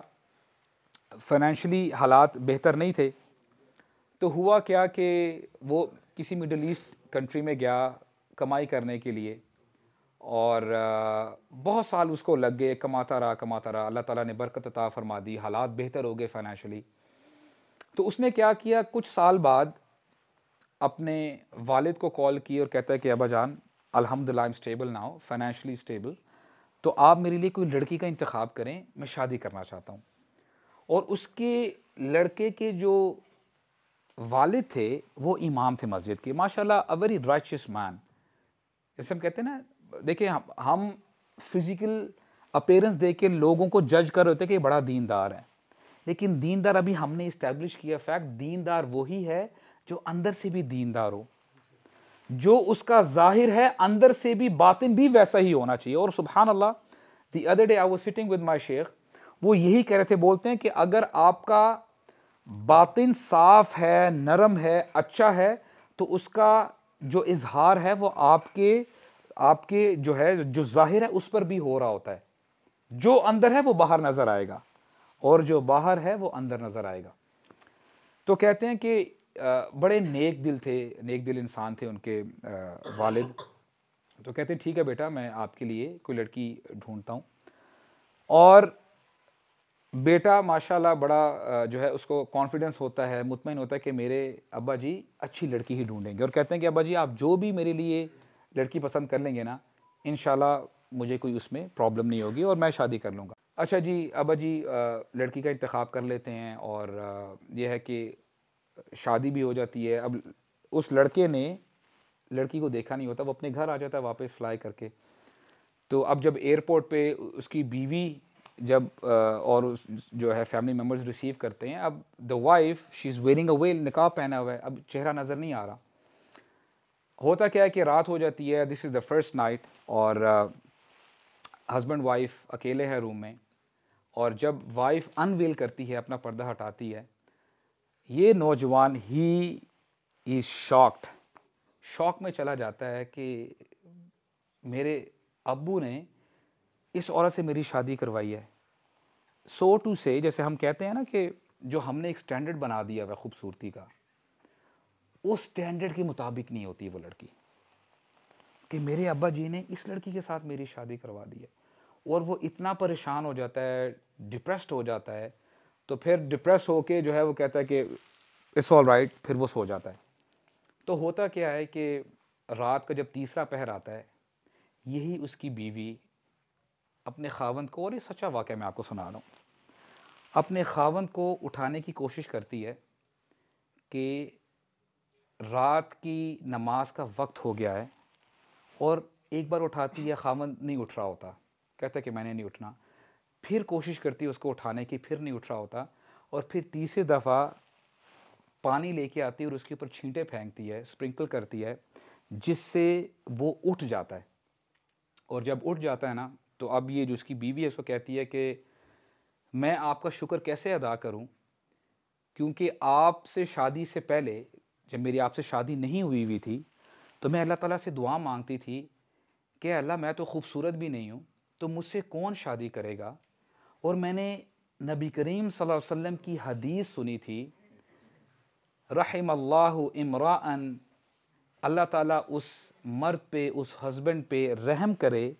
फाइनेंशियली हालात बेहतर नहीं थे, तो हुआ क्या कि वो किसी मिडल ईस्ट कंट्री में गया कमाई करने के लिए, और बहुत साल उसको लग गए, कमाता रहा, अल्लाह ताला ने बरकत अता फरमा दी, हालात बेहतर हो गए फाइनेंशियली। तो उसने क्या किया, कुछ साल बाद अपने वालिद को कॉल की और कहता है कि अब्बा जान, अल्हम्दुलिल्लाह I am stable now, financially stable, तो आप मेरे लिए कोई लड़की का इंतखाब करें, मैं शादी करना चाहता हूँ। और उसके लड़के के जो वालिद थे वो इमाम थे मस्जिद के, माशाल्लाह अ वेरी राइचियस मैन। जैसे हम कहते हैं ना, देखिए हम फिजिकल अपीयरेंस देख के लोगों को जज कर रहे होते हैं कि ये बड़ा दीनदार है, लेकिन दीनदार अभी हमने इस्टेब्लिश किया फैक्ट, दीनदार वही है जो अंदर से भी दीनदार हो, जो उसका जाहिर है अंदर से भी बातिन भी वैसा ही होना चाहिए। और सुभान Allah, the other day I was sitting with my sheikh, वो यही कह रहे थे, बोलते हैं कि अगर आपका बातिन साफ है, नरम है, अच्छा है, तो उसका जो इजहार है वो आपके आपके जो है, जो जाहिर है उस पर भी हो रहा होता है। जो अंदर है वो बाहर नजर आएगा, और जो बाहर है वो अंदर नजर आएगा। तो कहते हैं कि बड़े नेक दिल थे, नेक दिल इंसान थे उनके वालिद। तो कहते हैं ठीक है बेटा, मैं आपके लिए कोई लड़की ढूंढता हूँ। और बेटा माशाल्लाह बड़ा जो है उसको कॉन्फिडेंस होता है, मुतमईन होता है कि मेरे अब्बा जी अच्छी लड़की ही ढूंढेंगे, और कहते हैं कि अब्बा जी आप जो भी मेरे लिए लड़की पसंद कर लेंगे ना, इंशाल्लाह मुझे कोई उसमें प्रॉब्लम नहीं होगी और मैं शादी कर लूँगा। अच्छा जी अब्बा जी, लड़की का इंतखाब कर लेते हैं, और यह है कि शादी भी हो जाती है। अब उस लड़के ने लड़की को देखा नहीं होता, वो अपने घर आ जाता है वापस फ्लाई करके। तो अब जब एयरपोर्ट पे उसकी बीवी जब और जो है फैमिली मेम्बर्स रिसीव करते हैं, अब the wife she is wearing a well, निकाब पहना हुआ है, अब चेहरा नज़र नहीं आ रहा। होता क्या है कि रात हो जाती है, this is the first night, और हस्बैंड वाइफ अकेले हैं रूम में, और जब वाइफ अनवेल करती है, अपना पर्दा हटाती है, ये नौजवान ही इज़ शॉक्ड, शॉक में चला जाता है कि मेरे अब्बू ने इस औरत से मेरी शादी करवाई है। सो टू से, जैसे हम कहते हैं ना कि जो हमने एक स्टैंडर्ड बना दिया हुआ खूबसूरती का, उस स्टैंडर्ड के मुताबिक नहीं होती वो लड़की, कि मेरे अब्बा जी ने इस लड़की के साथ मेरी शादी करवा दी है। और वो इतना परेशान हो जाता है, डिप्रेस्ड हो जाता है। तो फिर डिप्रेस होके जो है वो कहता है कि इट्स ऑल राइट, फिर वो सो जाता है। तो होता क्या है कि रात का जब तीसरा पहर आता है, यही उसकी बीवी अपने खावंद को, और ये सच्चा वाक़या मैं आपको सुना रहा हूँ, अपने खावंद को उठाने की कोशिश करती है कि रात की नमाज का वक्त हो गया है, और एक बार उठाती है, खावंद नहीं उठ रहा होता, कहता है कि मैंने नहीं उठना। फिर कोशिश करती है उसको उठाने की, फिर नहीं उठ रहा होता, और फिर तीसरी दफ़ा पानी लेके आती है और उसके ऊपर छींटे फेंकती है, स्प्रिंकल करती है, जिससे वो उठ जाता है। और जब उठ जाता है ना, तो अब ये जो उसकी बीवी है उसको कहती है कि मैं आपका शुक्र कैसे अदा करूं, क्योंकि आपसे शादी से पहले, जब मेरी आपसे शादी नहीं हुई हुई थी, तो मैं अल्लाह ताला से दुआ मांगती थी कि अल्लाह मैं तो खूबसूरत भी नहीं हूँ, तो मुझसे कौन शादी करेगा। और मैंने नबी करीम सल्लल्लाहु अलैहि वसल्लम की हदीस सुनी थी, रहिमल्लाहु इमराअन, अल्लाह ताला उस मर्द पे, उस हस्बैंड पे रहम करे,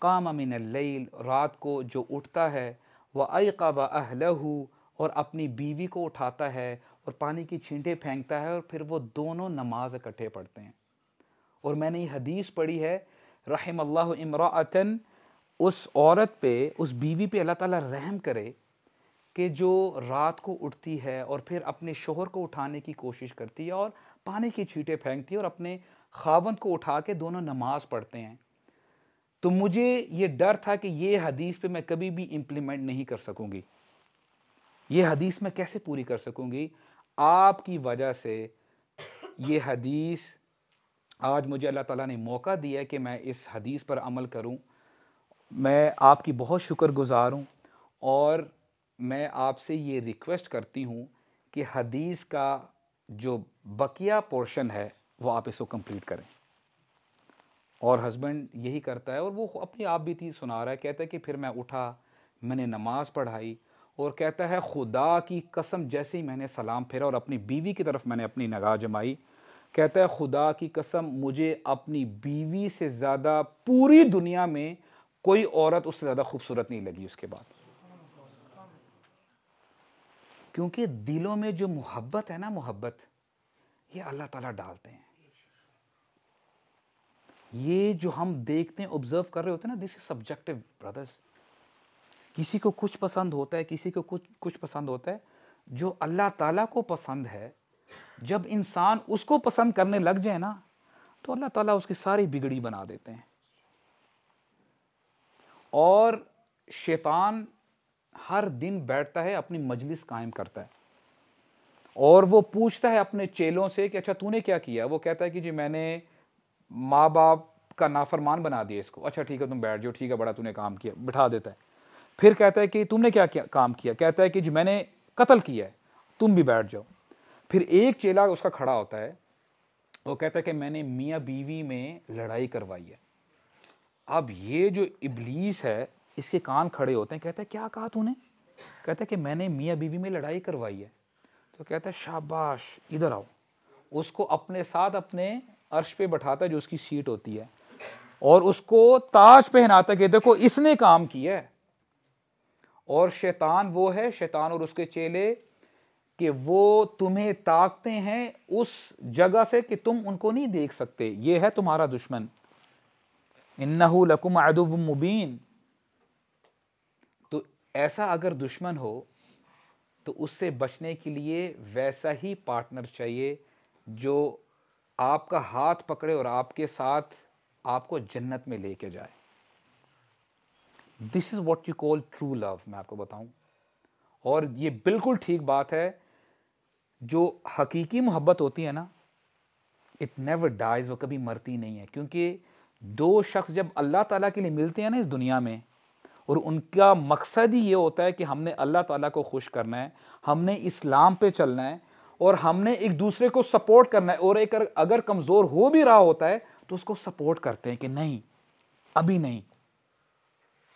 काम मिनल लैल, रात को जो उठता है, व अयक़ब अहलहू, और अपनी बीवी को उठाता है और पानी की छींटे फेंकता है, और फिर वो दोनों नमाज इकट्ठे पढ़ते हैं। और मैंने ये हदीस पढ़ी है, रहिमल्लाहु इमराअतन, उस औरत पे, उस बीवी पे अल्लाह ताला रहम करे कि जो रात को उठती है और फिर अपने शोहर को उठाने की कोशिश करती है और पानी की छींटे फेंकती है, और अपने खावंद को उठा के दोनों नमाज पढ़ते हैं। तो मुझे ये डर था कि ये हदीस पे मैं कभी भी इम्प्लीमेंट नहीं कर सकूंगी, ये हदीस मैं कैसे पूरी कर सकूंगी। आपकी वजह से ये हदीस, आज मुझे अल्लाह ताला ने मौका दिया है कि मैं इस हदीस पर अमल करूं। मैं आपकी बहुत शुक्रगुजार हूं, और मैं आपसे ये रिक्वेस्ट करती हूं कि हदीस का जो बकिया पोर्शन है वो आप इसको कंप्लीट करें। और हस्बैंड यही करता है, और वो अपनी आप बीती सुना रहा है। कहता है कि फिर मैं उठा, मैंने नमाज पढ़ाई, और कहता है खुदा की कसम जैसे ही मैंने सलाम फेरा और अपनी बीवी की तरफ मैंने अपनी निगाह जमाई, कहता है खुदा की कसम मुझे अपनी बीवी से ज़्यादा पूरी दुनिया में कोई औरत उससे ज़्यादा खूबसूरत नहीं लगी उसके बाद। क्योंकि दिलों में जो मोहब्बत है ना, मोहब्बत ये अल्लाह ताला डालते हैं। ये जो हम देखते हैं, ऑब्जर्व कर रहे होते हैं ना, दिस इज सब्जेक्टिव ब्रदर्स। किसी को कुछ पसंद होता है, किसी को कुछ पसंद होता है। जो अल्लाह ताला को पसंद है, जब इंसान उसको पसंद करने लग जाए ना, तो अल्लाह ताला उसकी सारी बिगड़ी बना देते हैं। और शैतान हर दिन बैठता है, अपनी मजलिस कायम करता है, और वो पूछता है अपने चेलों से कि अच्छा तूने क्या किया। वो कहता है कि जी मैंने माँ बाप का नाफरमान बना दिया इसको। अच्छा ठीक है तुम बैठ जाओ, ठीक है बड़ा तूने काम किया, बिठा देता है। फिर कहता है कि तुमने क्या काम किया। कहता है कि जी मैंने कत्ल किया है, तुम भी बैठ जाओ। फिर एक चेला उसका खड़ा होता है, वो कहता है कि मैंने मियाँ बीवी में लड़ाई करवाई है। अब ये जो इब्लीस है, इसके कान खड़े होते हैं। कहता है क्या कहा तूने। कहता है कि मैंने मियाँ बीवी में लड़ाई करवाई है। तो कहता है शाबाश, इधर आओ। उसको अपने साथ अपने अर्श पे बैठाता है, जो उसकी सीट होती है, और उसको ताज पहनाता है कि देखो इसने काम किया है। और शैतान वो है, शैतान और उसके चेले, कि वो तुम्हें ताकते हैं उस जगह से कि तुम उनको नहीं देख सकते। ये है तुम्हारा दुश्मन। इन्नहु लकुम अदुव्वुम मुबीन। तो ऐसा अगर दुश्मन हो तो उससे बचने के लिए वैसा ही पार्टनर चाहिए जो आपका हाथ पकड़े और आपके साथ आपको जन्नत में लेके जाए। This is what you call true love. मैं आपको बताऊं, और ये बिल्कुल ठीक बात है। जो हकीकी मोहब्बत होती है ना, इट नेवर डाइज, वो कभी मरती नहीं है। क्योंकि दो शख्स जब अल्लाह ताला के लिए मिलते हैं ना इस दुनिया में, और उनका मकसद ही ये होता है कि हमने अल्लाह ताला को खुश करना है, हमने इस्लाम पे चलना है, और हमने एक दूसरे को सपोर्ट करना है। और एक अगर कमज़ोर हो भी रहा होता है तो उसको सपोर्ट करते हैं कि नहीं अभी नहीं,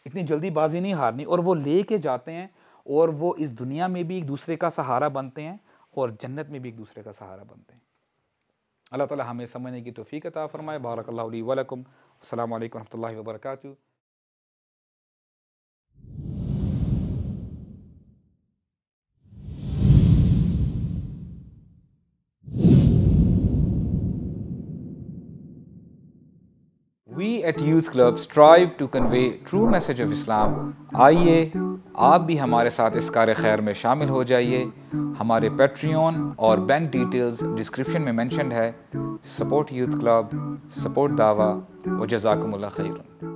इतनी जल्दीबाजी नहीं हारनी। और वो लेके जाते हैं, और वो इस दुनिया में भी एक दूसरे का सहारा बनते हैं, और जन्नत में भी एक दूसरे का सहारा बनते हैं। अल्लाह ताला हमें समझने की तौफीक अता फरमाए। बारकल्लाहु ली व लकुम। अस्सलामु अलैकुम रहमतुल्लाहि व बरकातुहू। We at Youth Club strive to convey true message of Islam. आइए आप भी हमारे साथ इस कार्य खैर में शामिल हो जाइए। हमारे पैट्रियन और बैंक डिटेल्स डिस्क्रिप्शन में मेंशन्ड है। सपोर्ट यूथ क्लब, सपोर्ट दावा, व जज़ाकुमुल्लाह खैरन।